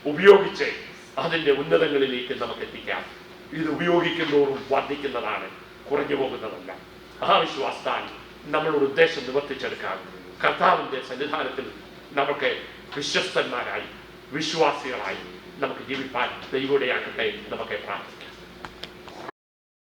ഉപയോഗിച്ച് അതിന്റെ ഉന്നതങ്ങളിലേക്ക് നമുക്ക് എത്തിക്കാം. ഇത് ഉപയോഗിക്കുന്നതോറും വർദ്ധിക്കുന്നതാണ്, കുറഞ്ഞു പോകുന്നതല്ല. ആ വിശ്വാസത്താൽ നമ്മളുടെ ഉദ്ദേശം നിവർത്തിച്ചെടുക്കാൻ കർത്താവിന്റെ സന്നിധാനത്തിൽ നമുക്ക് വിശ്വസ്തന്മാരായി, വിശ്വാസികളായി നമുക്ക് ജീവിപ്പാൻ ദൈവോടെയാകട്ടെ. നമുക്ക് പ്രാർത്ഥിക്കാം.